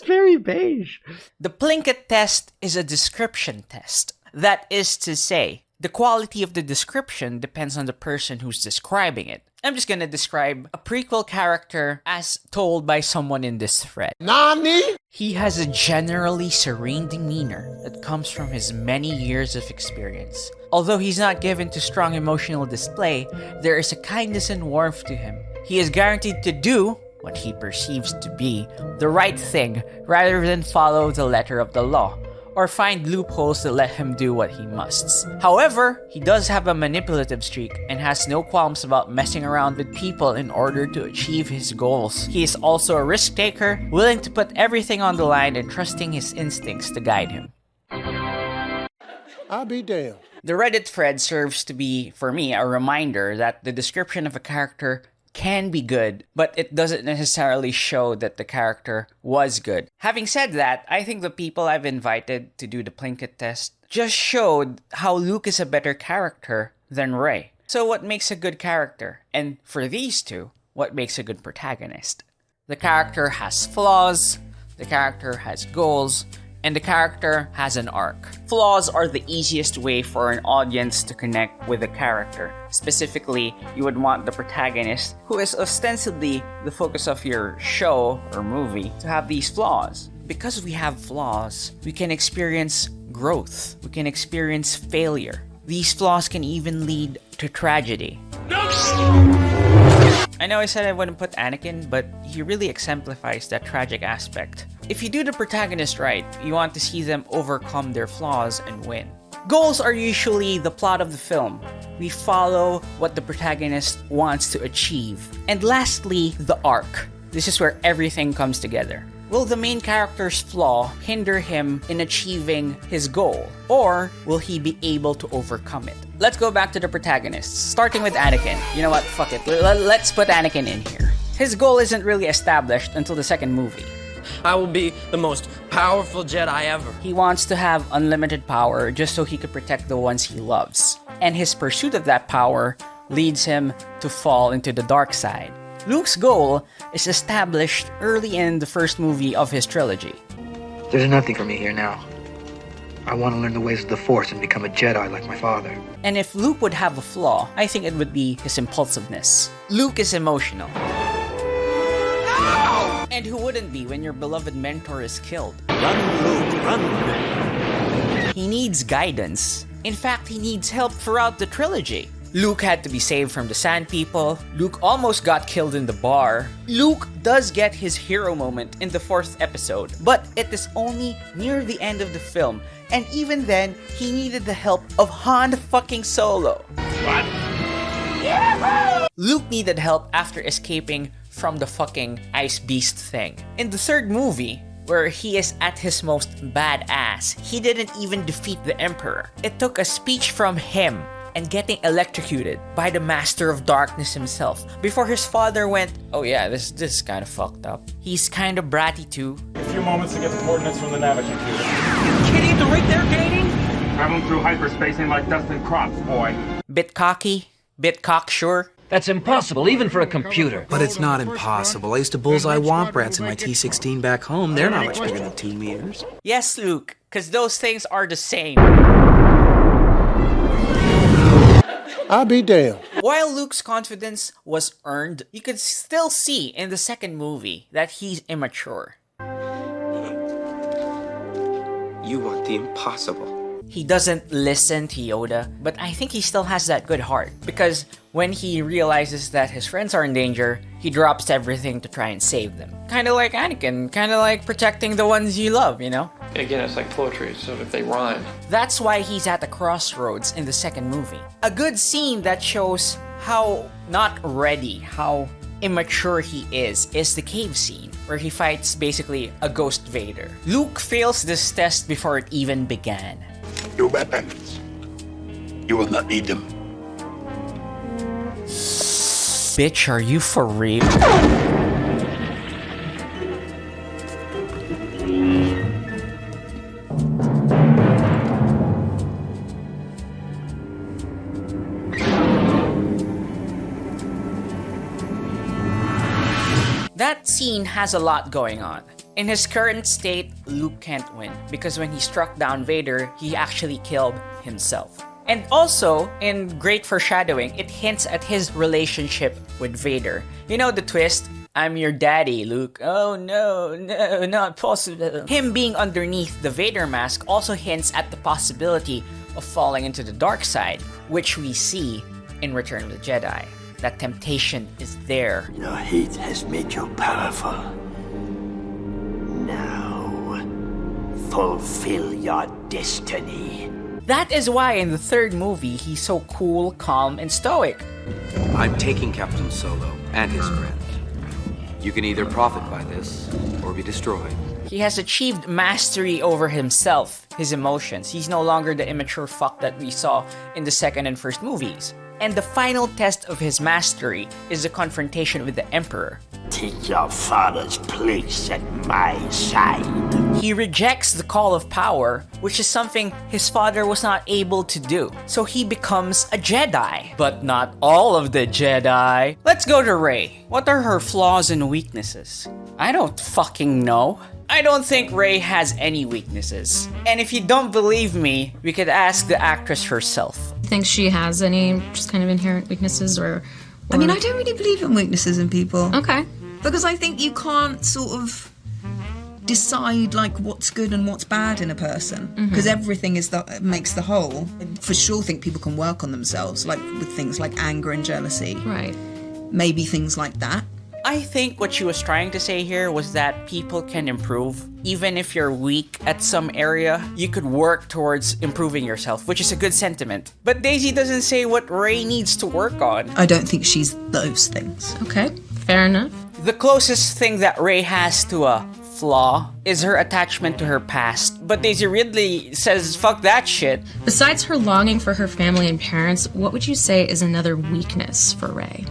Speaker 9: Very beige.
Speaker 1: The Plinkett test is a description test. That is to say, the quality of the description depends on the person who's describing it. I'm just gonna describe a prequel character as told by someone in this thread.
Speaker 13: Nani?
Speaker 1: He has a generally serene demeanor that comes from his many years of experience. Although he's not given to strong emotional display, there is a kindness and warmth to him. He is guaranteed to do what he perceives to be the right thing rather than follow the letter of the law or find loopholes that let him do what he musts. However, he does have a manipulative streak and has no qualms about messing around with people in order to achieve his goals. He is also a risk taker, willing to put everything on the line and trusting his instincts to guide him.
Speaker 13: I'll be damned.
Speaker 1: The Reddit thread serves to be, for me, a reminder that the description of a character can be good, but it doesn't necessarily show that the character was good. Having said that, I think the people I've invited to do the Plinkett test just showed how Luke is a better character than Rey. So what makes a good character? And for these two, what makes a good protagonist? The character has flaws, the character has goals, and the character has an arc. Flaws are the easiest way for an audience to connect with a character. Specifically, you would want the protagonist, who is ostensibly the focus of your show or movie, to have these flaws. Because we have flaws, we can experience growth. We can experience failure. These flaws can even lead to tragedy. I know I said I wouldn't put Anakin, but he really exemplifies that tragic aspect. If you do the protagonist right, you want to see them overcome their flaws and win. Goals are usually the plot of the film. We follow what the protagonist wants to achieve. And lastly, the arc. This is where everything comes together. Will the main character's flaw hinder him in achieving his goal? Or will he be able to overcome it? Let's go back to the protagonists, starting with Anakin. You know what? Fuck it. Let's put Anakin in here. His goal isn't really established until the second movie.
Speaker 10: I will be the most powerful Jedi ever.
Speaker 1: He wants to have unlimited power just so he could protect the ones he loves. And his pursuit of that power leads him to fall into the dark side. Luke's goal is established early in the first movie of his trilogy.
Speaker 16: There's nothing for me here now. I want to learn the ways of the Force and become a Jedi like my father.
Speaker 1: And if Luke would have a flaw, I think it would be his impulsiveness. Luke is emotional. No! And who wouldn't be when your beloved mentor is killed?
Speaker 10: Run, Luke, run!
Speaker 1: He needs guidance. In fact, he needs help throughout the trilogy. Luke had to be saved from the Sand People. Luke almost got killed in the bar. Luke does get his hero moment in the 4th episode, but it is only near the end of the film. And even then, he needed the help of Han fucking Solo.
Speaker 10: What?
Speaker 1: Luke needed help after escaping from the fucking ice beast thing. In the 3rd movie, where he is at his most badass, he didn't even defeat the Emperor. It took a speech from him and getting electrocuted by the Master of Darkness himself before his father went, oh yeah, this is kind of fucked up. He's kind of bratty too.
Speaker 8: A few moments to get the coordinates from the navigator.
Speaker 10: You kidding at the rate they're gaining?
Speaker 8: Traveling through hyperspace ain't like dusting crops, boy.
Speaker 1: Bit cocky, bit cocksure.
Speaker 10: That's impossible, even for a computer.
Speaker 20: But it's not impossible. I used to bullseye womp rats in my T-16 back home. They're not much bigger than 2 meters.
Speaker 1: Yes, Luke, because those things are the same.
Speaker 21: I'll be damned.
Speaker 1: While Luke's confidence was earned, you could still see in the 2nd movie that he's immature.
Speaker 20: You want the impossible.
Speaker 1: He doesn't listen to Yoda, but I think he still has that good heart. Because when he realizes that his friends are in danger, he drops everything to try and save them. Kinda like Anakin, kinda like protecting the ones you love, you know?
Speaker 3: Again, it's like poetry, so if they rhyme.
Speaker 1: That's why he's at the crossroads in the 2nd movie. A good scene that shows how not ready, how immature he is the cave scene, where he fights basically a ghost Vader. Luke fails this test before it even began.
Speaker 12: Your weapons. You will not need them.
Speaker 1: Bitch, are you for real? That scene has a lot going on. In his current state, Luke can't win, because when he struck down Vader, he actually killed himself. And also, in great foreshadowing, it hints at his relationship with Vader. You know the twist? I'm your daddy, Luke. Oh no, not possible. Him being underneath the Vader mask also hints at the possibility of falling into the dark side, which we see in Return of the Jedi. That temptation is there.
Speaker 22: Your hate has made you powerful. Now, fulfill your destiny.
Speaker 1: That is why in the 3rd movie, he's so cool, calm, and stoic.
Speaker 23: I'm taking Captain Solo and his friend. You can either profit by this, or be destroyed.
Speaker 1: He has achieved mastery over himself, his emotions. He's no longer the immature fuck that we saw in the 2nd and 1st movies. And the final test of his mastery is the confrontation with the Emperor.
Speaker 22: Take your father's place at my side.
Speaker 1: He rejects the call of power, which is something his father was not able to do. So he becomes a Jedi. But not all of the Jedi. Let's go to Rey. What are her flaws and weaknesses? I don't fucking know. I don't think Rey has any weaknesses. And if you don't believe me, we could ask the actress herself.
Speaker 4: Think she has any just kind of inherent weaknesses or...
Speaker 6: I mean, I don't really believe in weaknesses in people.
Speaker 4: Okay.
Speaker 6: Because I think you can't sort of decide like what's good and what's bad in a person. Because everything makes the whole. I for sure think people can work on themselves, like with things like anger and jealousy.
Speaker 4: Right.
Speaker 6: Maybe things like that.
Speaker 1: I think what she was trying to say here was that people can improve. Even if you're weak at some area, you could work towards improving yourself, which is a good sentiment. But Daisy doesn't say what Rey needs to work on.
Speaker 6: I don't think she's those things.
Speaker 4: Okay, fair enough.
Speaker 1: The closest thing that Rey has to a flaw is her attachment to her past. But Daisy Ridley says, fuck that shit.
Speaker 4: Besides her longing for her family and parents, what would you say is another weakness for Rey?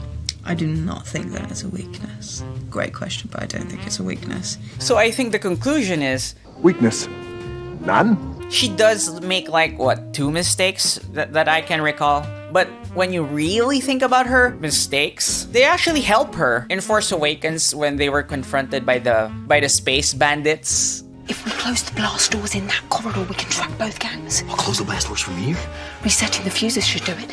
Speaker 6: I do not think that is a weakness. Great question, but I don't think it's a weakness.
Speaker 1: So I think the conclusion is...
Speaker 12: Weakness. None?
Speaker 1: She does make, like, what, 2 mistakes that I can recall? But when you really think about her mistakes, they actually help her in Force Awakens when they were confronted by the space bandits.
Speaker 14: If we close the blast doors in that corridor, we can track both gangs.
Speaker 20: I'll close the blast doors from here?
Speaker 14: Resetting the fuses should do it.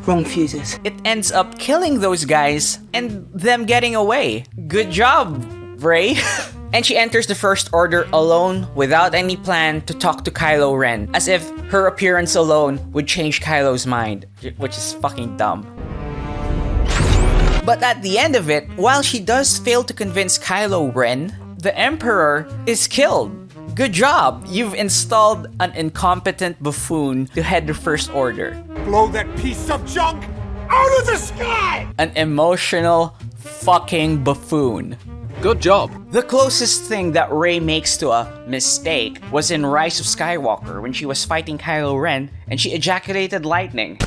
Speaker 14: Wrong fuses.
Speaker 1: It ends up killing those guys and them getting away. Good job, Rey. And she enters the First Order alone without any plan to talk to Kylo Ren, as if her appearance alone would change Kylo's mind, which is fucking dumb. But at the end of it, while she does fail to convince Kylo Ren, the Emperor is killed. Good job! You've installed an incompetent buffoon to head the First Order.
Speaker 13: Blow that piece of junk out of the sky!
Speaker 1: An emotional fucking buffoon.
Speaker 3: Good job.
Speaker 1: The closest thing that Rey makes to a mistake was in Rise of Skywalker when she was fighting Kylo Ren and she ejaculated lightning.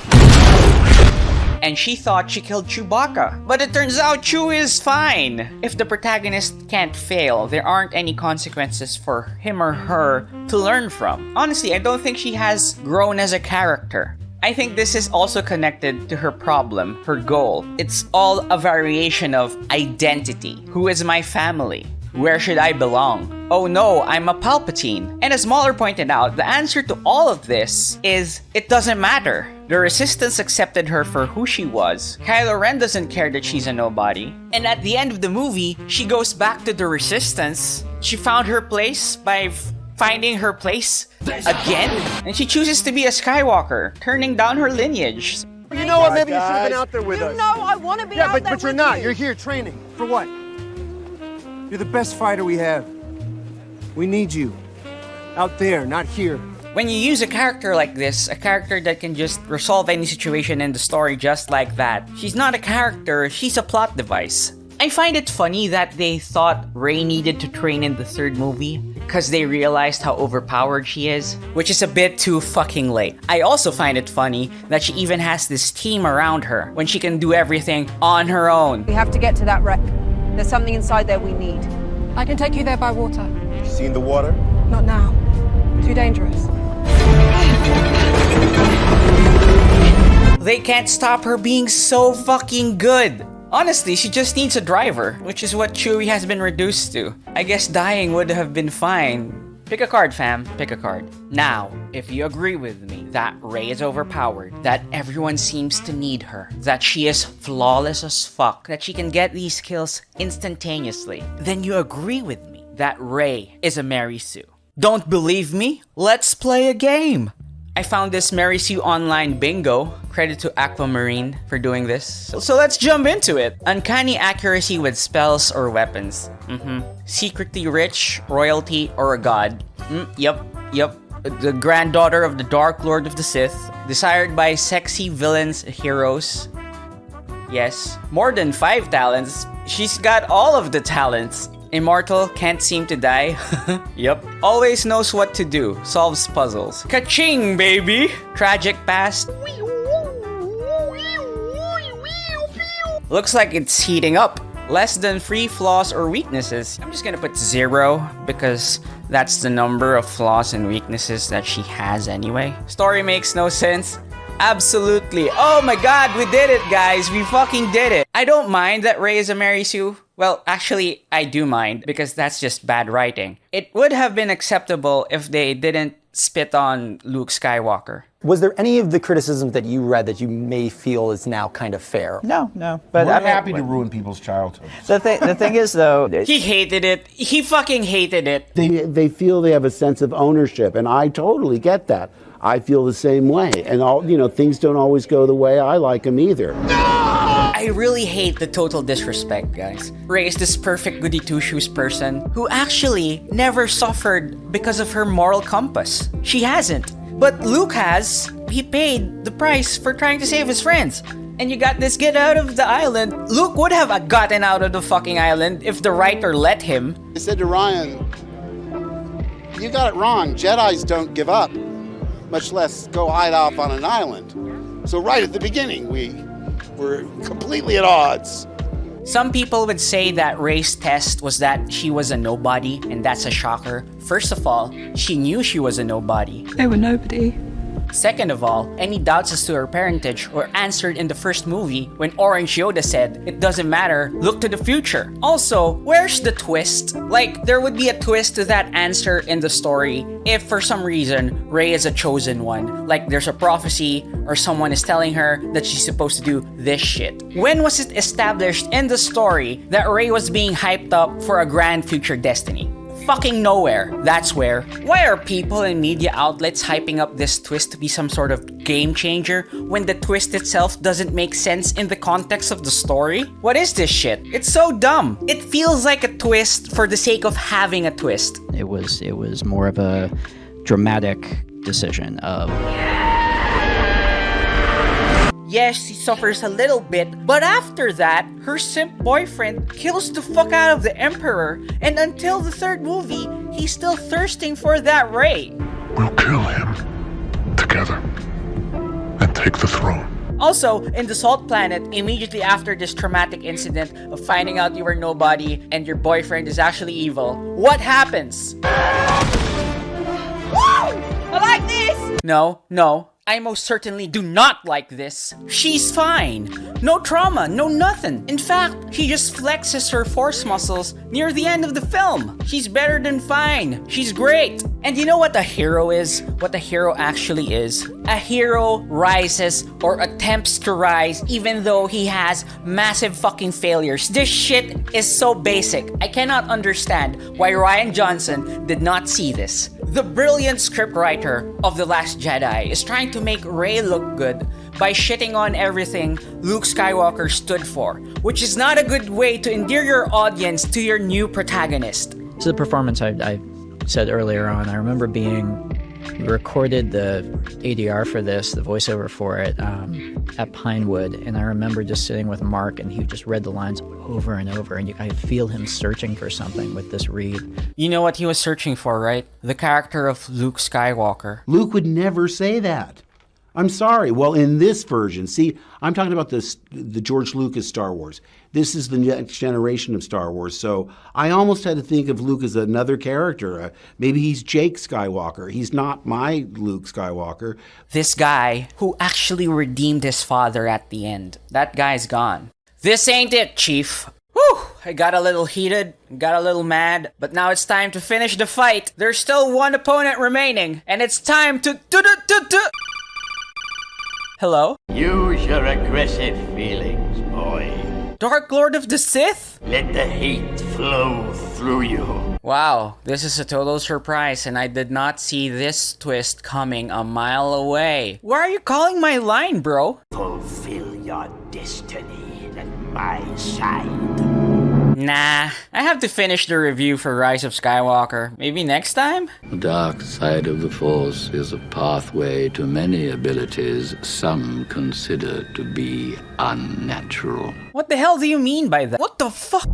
Speaker 1: And she thought she killed Chewbacca. But it turns out Chew is fine. If the protagonist can't fail, there aren't any consequences for him or her to learn from. Honestly, I don't think she has grown as a character. I think this is also connected to her problem, her goal. It's all a variation of identity. Who is my family? Where should I belong? Oh no, I'm a Palpatine. And as Mahler pointed out, the answer to all of this is it doesn't matter. The Resistance accepted her for who she was. Kylo Ren doesn't care that she's a nobody. And at the end of the movie, she goes back to the Resistance. She found her place by finding her place again? And she chooses to be a Skywalker, turning down her lineage.
Speaker 13: You know what? Maybe you should have been out there with us.
Speaker 14: No, I want to be out there
Speaker 13: but you're
Speaker 14: with
Speaker 13: not.
Speaker 14: you.
Speaker 13: You're here training. For what? You're the best fighter we have. We need you. Out there, not here.
Speaker 1: When you use a character like this, a character that can just resolve any situation in the story just like that, she's not a character, she's a plot device. I find it funny that they thought Rey needed to train in the third movie because they realized how overpowered she is, which is a bit too fucking late. I also find it funny that she even has this team around her when she can do everything on her own.
Speaker 14: We have to get to that wreck. There's something inside there we need. I can take you there by water.
Speaker 13: You seen the water?
Speaker 14: Not now. Too dangerous.
Speaker 1: They can't stop her being so fucking good. Honestly, she just needs a driver, which is what Chewie has been reduced to. I guess dying would have been fine. Pick a card, fam. Pick a card. Now, if you agree with me that Rey is overpowered, that everyone seems to need her, that she is flawless as fuck, that she can get these kills instantaneously, then you agree with me that Rey is a Mary Sue. Don't believe me? Let's play a game! I found this Mary Sue online bingo. Credit to Aquamarine for doing this. So let's jump into it. Uncanny accuracy with spells or weapons. Secretly rich, royalty, or a god. Yep. The granddaughter of the Dark Lord of the Sith. Desired by sexy villains, heroes. Yes. More than 5 talents. She's got all of the talents. Immortal, can't seem to die. Yep. Always knows what to do, solves puzzles. Ka-ching, baby! Tragic past. Looks like it's heating up. Less than 3 flaws or weaknesses. I'm just gonna put 0 because that's the number of flaws and weaknesses that she has anyway. Story makes no sense. Absolutely. Oh my god, we did it, guys. We fucking did it. I don't mind that Rey is a Mary Sue. Well, actually, I do mind because that's just bad writing. It would have been acceptable if they didn't spit on Luke Skywalker.
Speaker 2: Was there any of the criticisms that you read that you may feel is now kind of fair?
Speaker 7: No. But
Speaker 11: I'm happy to ruin people's childhoods.
Speaker 7: The thing is, though,
Speaker 1: he hated it. He fucking hated it.
Speaker 21: They feel they have a sense of ownership, and I totally get that. I feel the same way, and things don't always go the way I like them either.
Speaker 1: I really hate the total disrespect, guys. Rey is this perfect goody two-shoes person who actually never suffered because of her moral compass. She hasn't. But Luke has. He paid the price for trying to save his friends. And you got this get out of the island. Luke would have gotten out of the fucking island if the writer let him.
Speaker 21: I said to Ryan, you got it wrong. Jedis don't give up, much less go hide off on an island. So right at the beginning, we were completely at odds.
Speaker 1: Some people would say that Rey's test was that she was a nobody, and that's a shocker. First of all, she knew she was a nobody.
Speaker 17: They were nobody.
Speaker 1: Second of all, any doubts as to her parentage were answered in the first movie when Orange Yoda said, "It doesn't matter, look to the future." Also, where's the twist? Like, there would be a twist to that answer in the story if for some reason Rey is a chosen one. Like there's a prophecy or someone is telling her that she's supposed to do this shit. When was it established in the story that Rey was being hyped up for a grand future destiny? Fucking nowhere. That's where. Why are people and media outlets hyping up this twist to be some sort of game changer when the twist itself doesn't make sense in the context of the story? What is this shit? It's so dumb. It feels like a twist for the sake of having a twist.
Speaker 7: It was more of a dramatic decision of...
Speaker 1: Yes, she suffers a little bit, but after that, her simp boyfriend kills the fuck out of the Emperor, and until the third movie, he's still thirsting for that Rey.
Speaker 12: We'll kill him together and take the throne.
Speaker 1: Also, in the Salt Planet, immediately after this traumatic incident of finding out you were nobody and your boyfriend is actually evil, what happens?
Speaker 14: Woo! I like this!
Speaker 1: No. I most certainly do not like this. She's fine. No trauma, no nothing. In fact, she just flexes her force muscles near the end of the film. She's better than fine. She's great. And you know what a hero is? What a hero actually is? A hero rises or attempts to rise even though he has massive fucking failures. This shit is so basic. I cannot understand why Rian Johnson did not see this. The brilliant scriptwriter of The Last Jedi is trying to make Rey look good by shitting on everything Luke Skywalker stood for, which is not a good way to endear your audience to your new protagonist.
Speaker 7: It's a performance I said earlier on. I remember we recorded the ADR for this, the voiceover for it, at Pinewood, and I remember just sitting with Mark, and he just read the lines over and over, and I feel him searching for something with this read.
Speaker 1: You know what he was searching for, right? The character of Luke Skywalker.
Speaker 21: Luke would never say that. I'm sorry. Well, in this version, see, I'm talking about the George Lucas Star Wars. This is the next generation of Star Wars, so I almost had to think of Luke as another character. Maybe he's Jake Skywalker. He's not my Luke Skywalker.
Speaker 1: This guy who actually redeemed his father at the end. That guy's gone. This ain't it, Chief. Whew, I got a little heated, got a little mad, but now it's time to finish the fight. There's still one opponent remaining, and it's time to... Hello?
Speaker 22: Use your aggressive feelings, boy.
Speaker 1: Dark Lord of the Sith?
Speaker 22: Let the hate flow through you.
Speaker 1: Wow, this is a total surprise, and I did not see this twist coming a mile away. Why are you calling my line, bro?
Speaker 22: Fulfill your destiny at my side.
Speaker 1: Nah, I have to finish the review for Rise of Skywalker. Maybe next time?
Speaker 18: The dark side of the Force is a pathway to many abilities some consider to be unnatural.
Speaker 1: What the hell do you mean by that? What the fuck?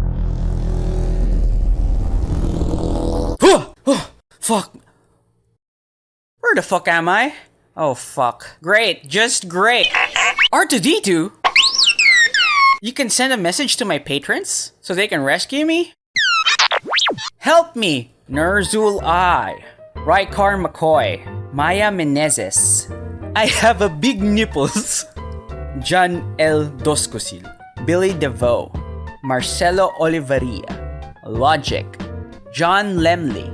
Speaker 5: Oh, fuck. Where the fuck am I? Oh, fuck. Great, just great. R2-D2? You can send a message to my patrons so they can rescue me? Help me! Nerzul I, Raikar McCoy, Maya Menezes. I have a big nipples. John L. Doscosil, Billy DeVoe, Marcelo Oliveria, Logic, John Lemley,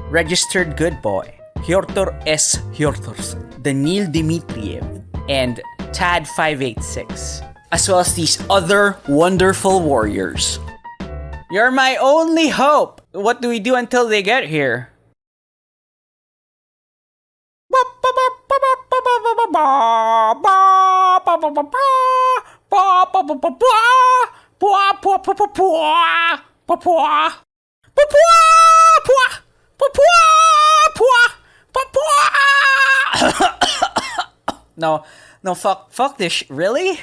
Speaker 5: Registered Good Boy, Hjortor S. Hjortors, Danil Dmitriev, and Tad586, as well as these other wonderful warriors. You're my only hope! What do we do until they get here? No, fuck this really?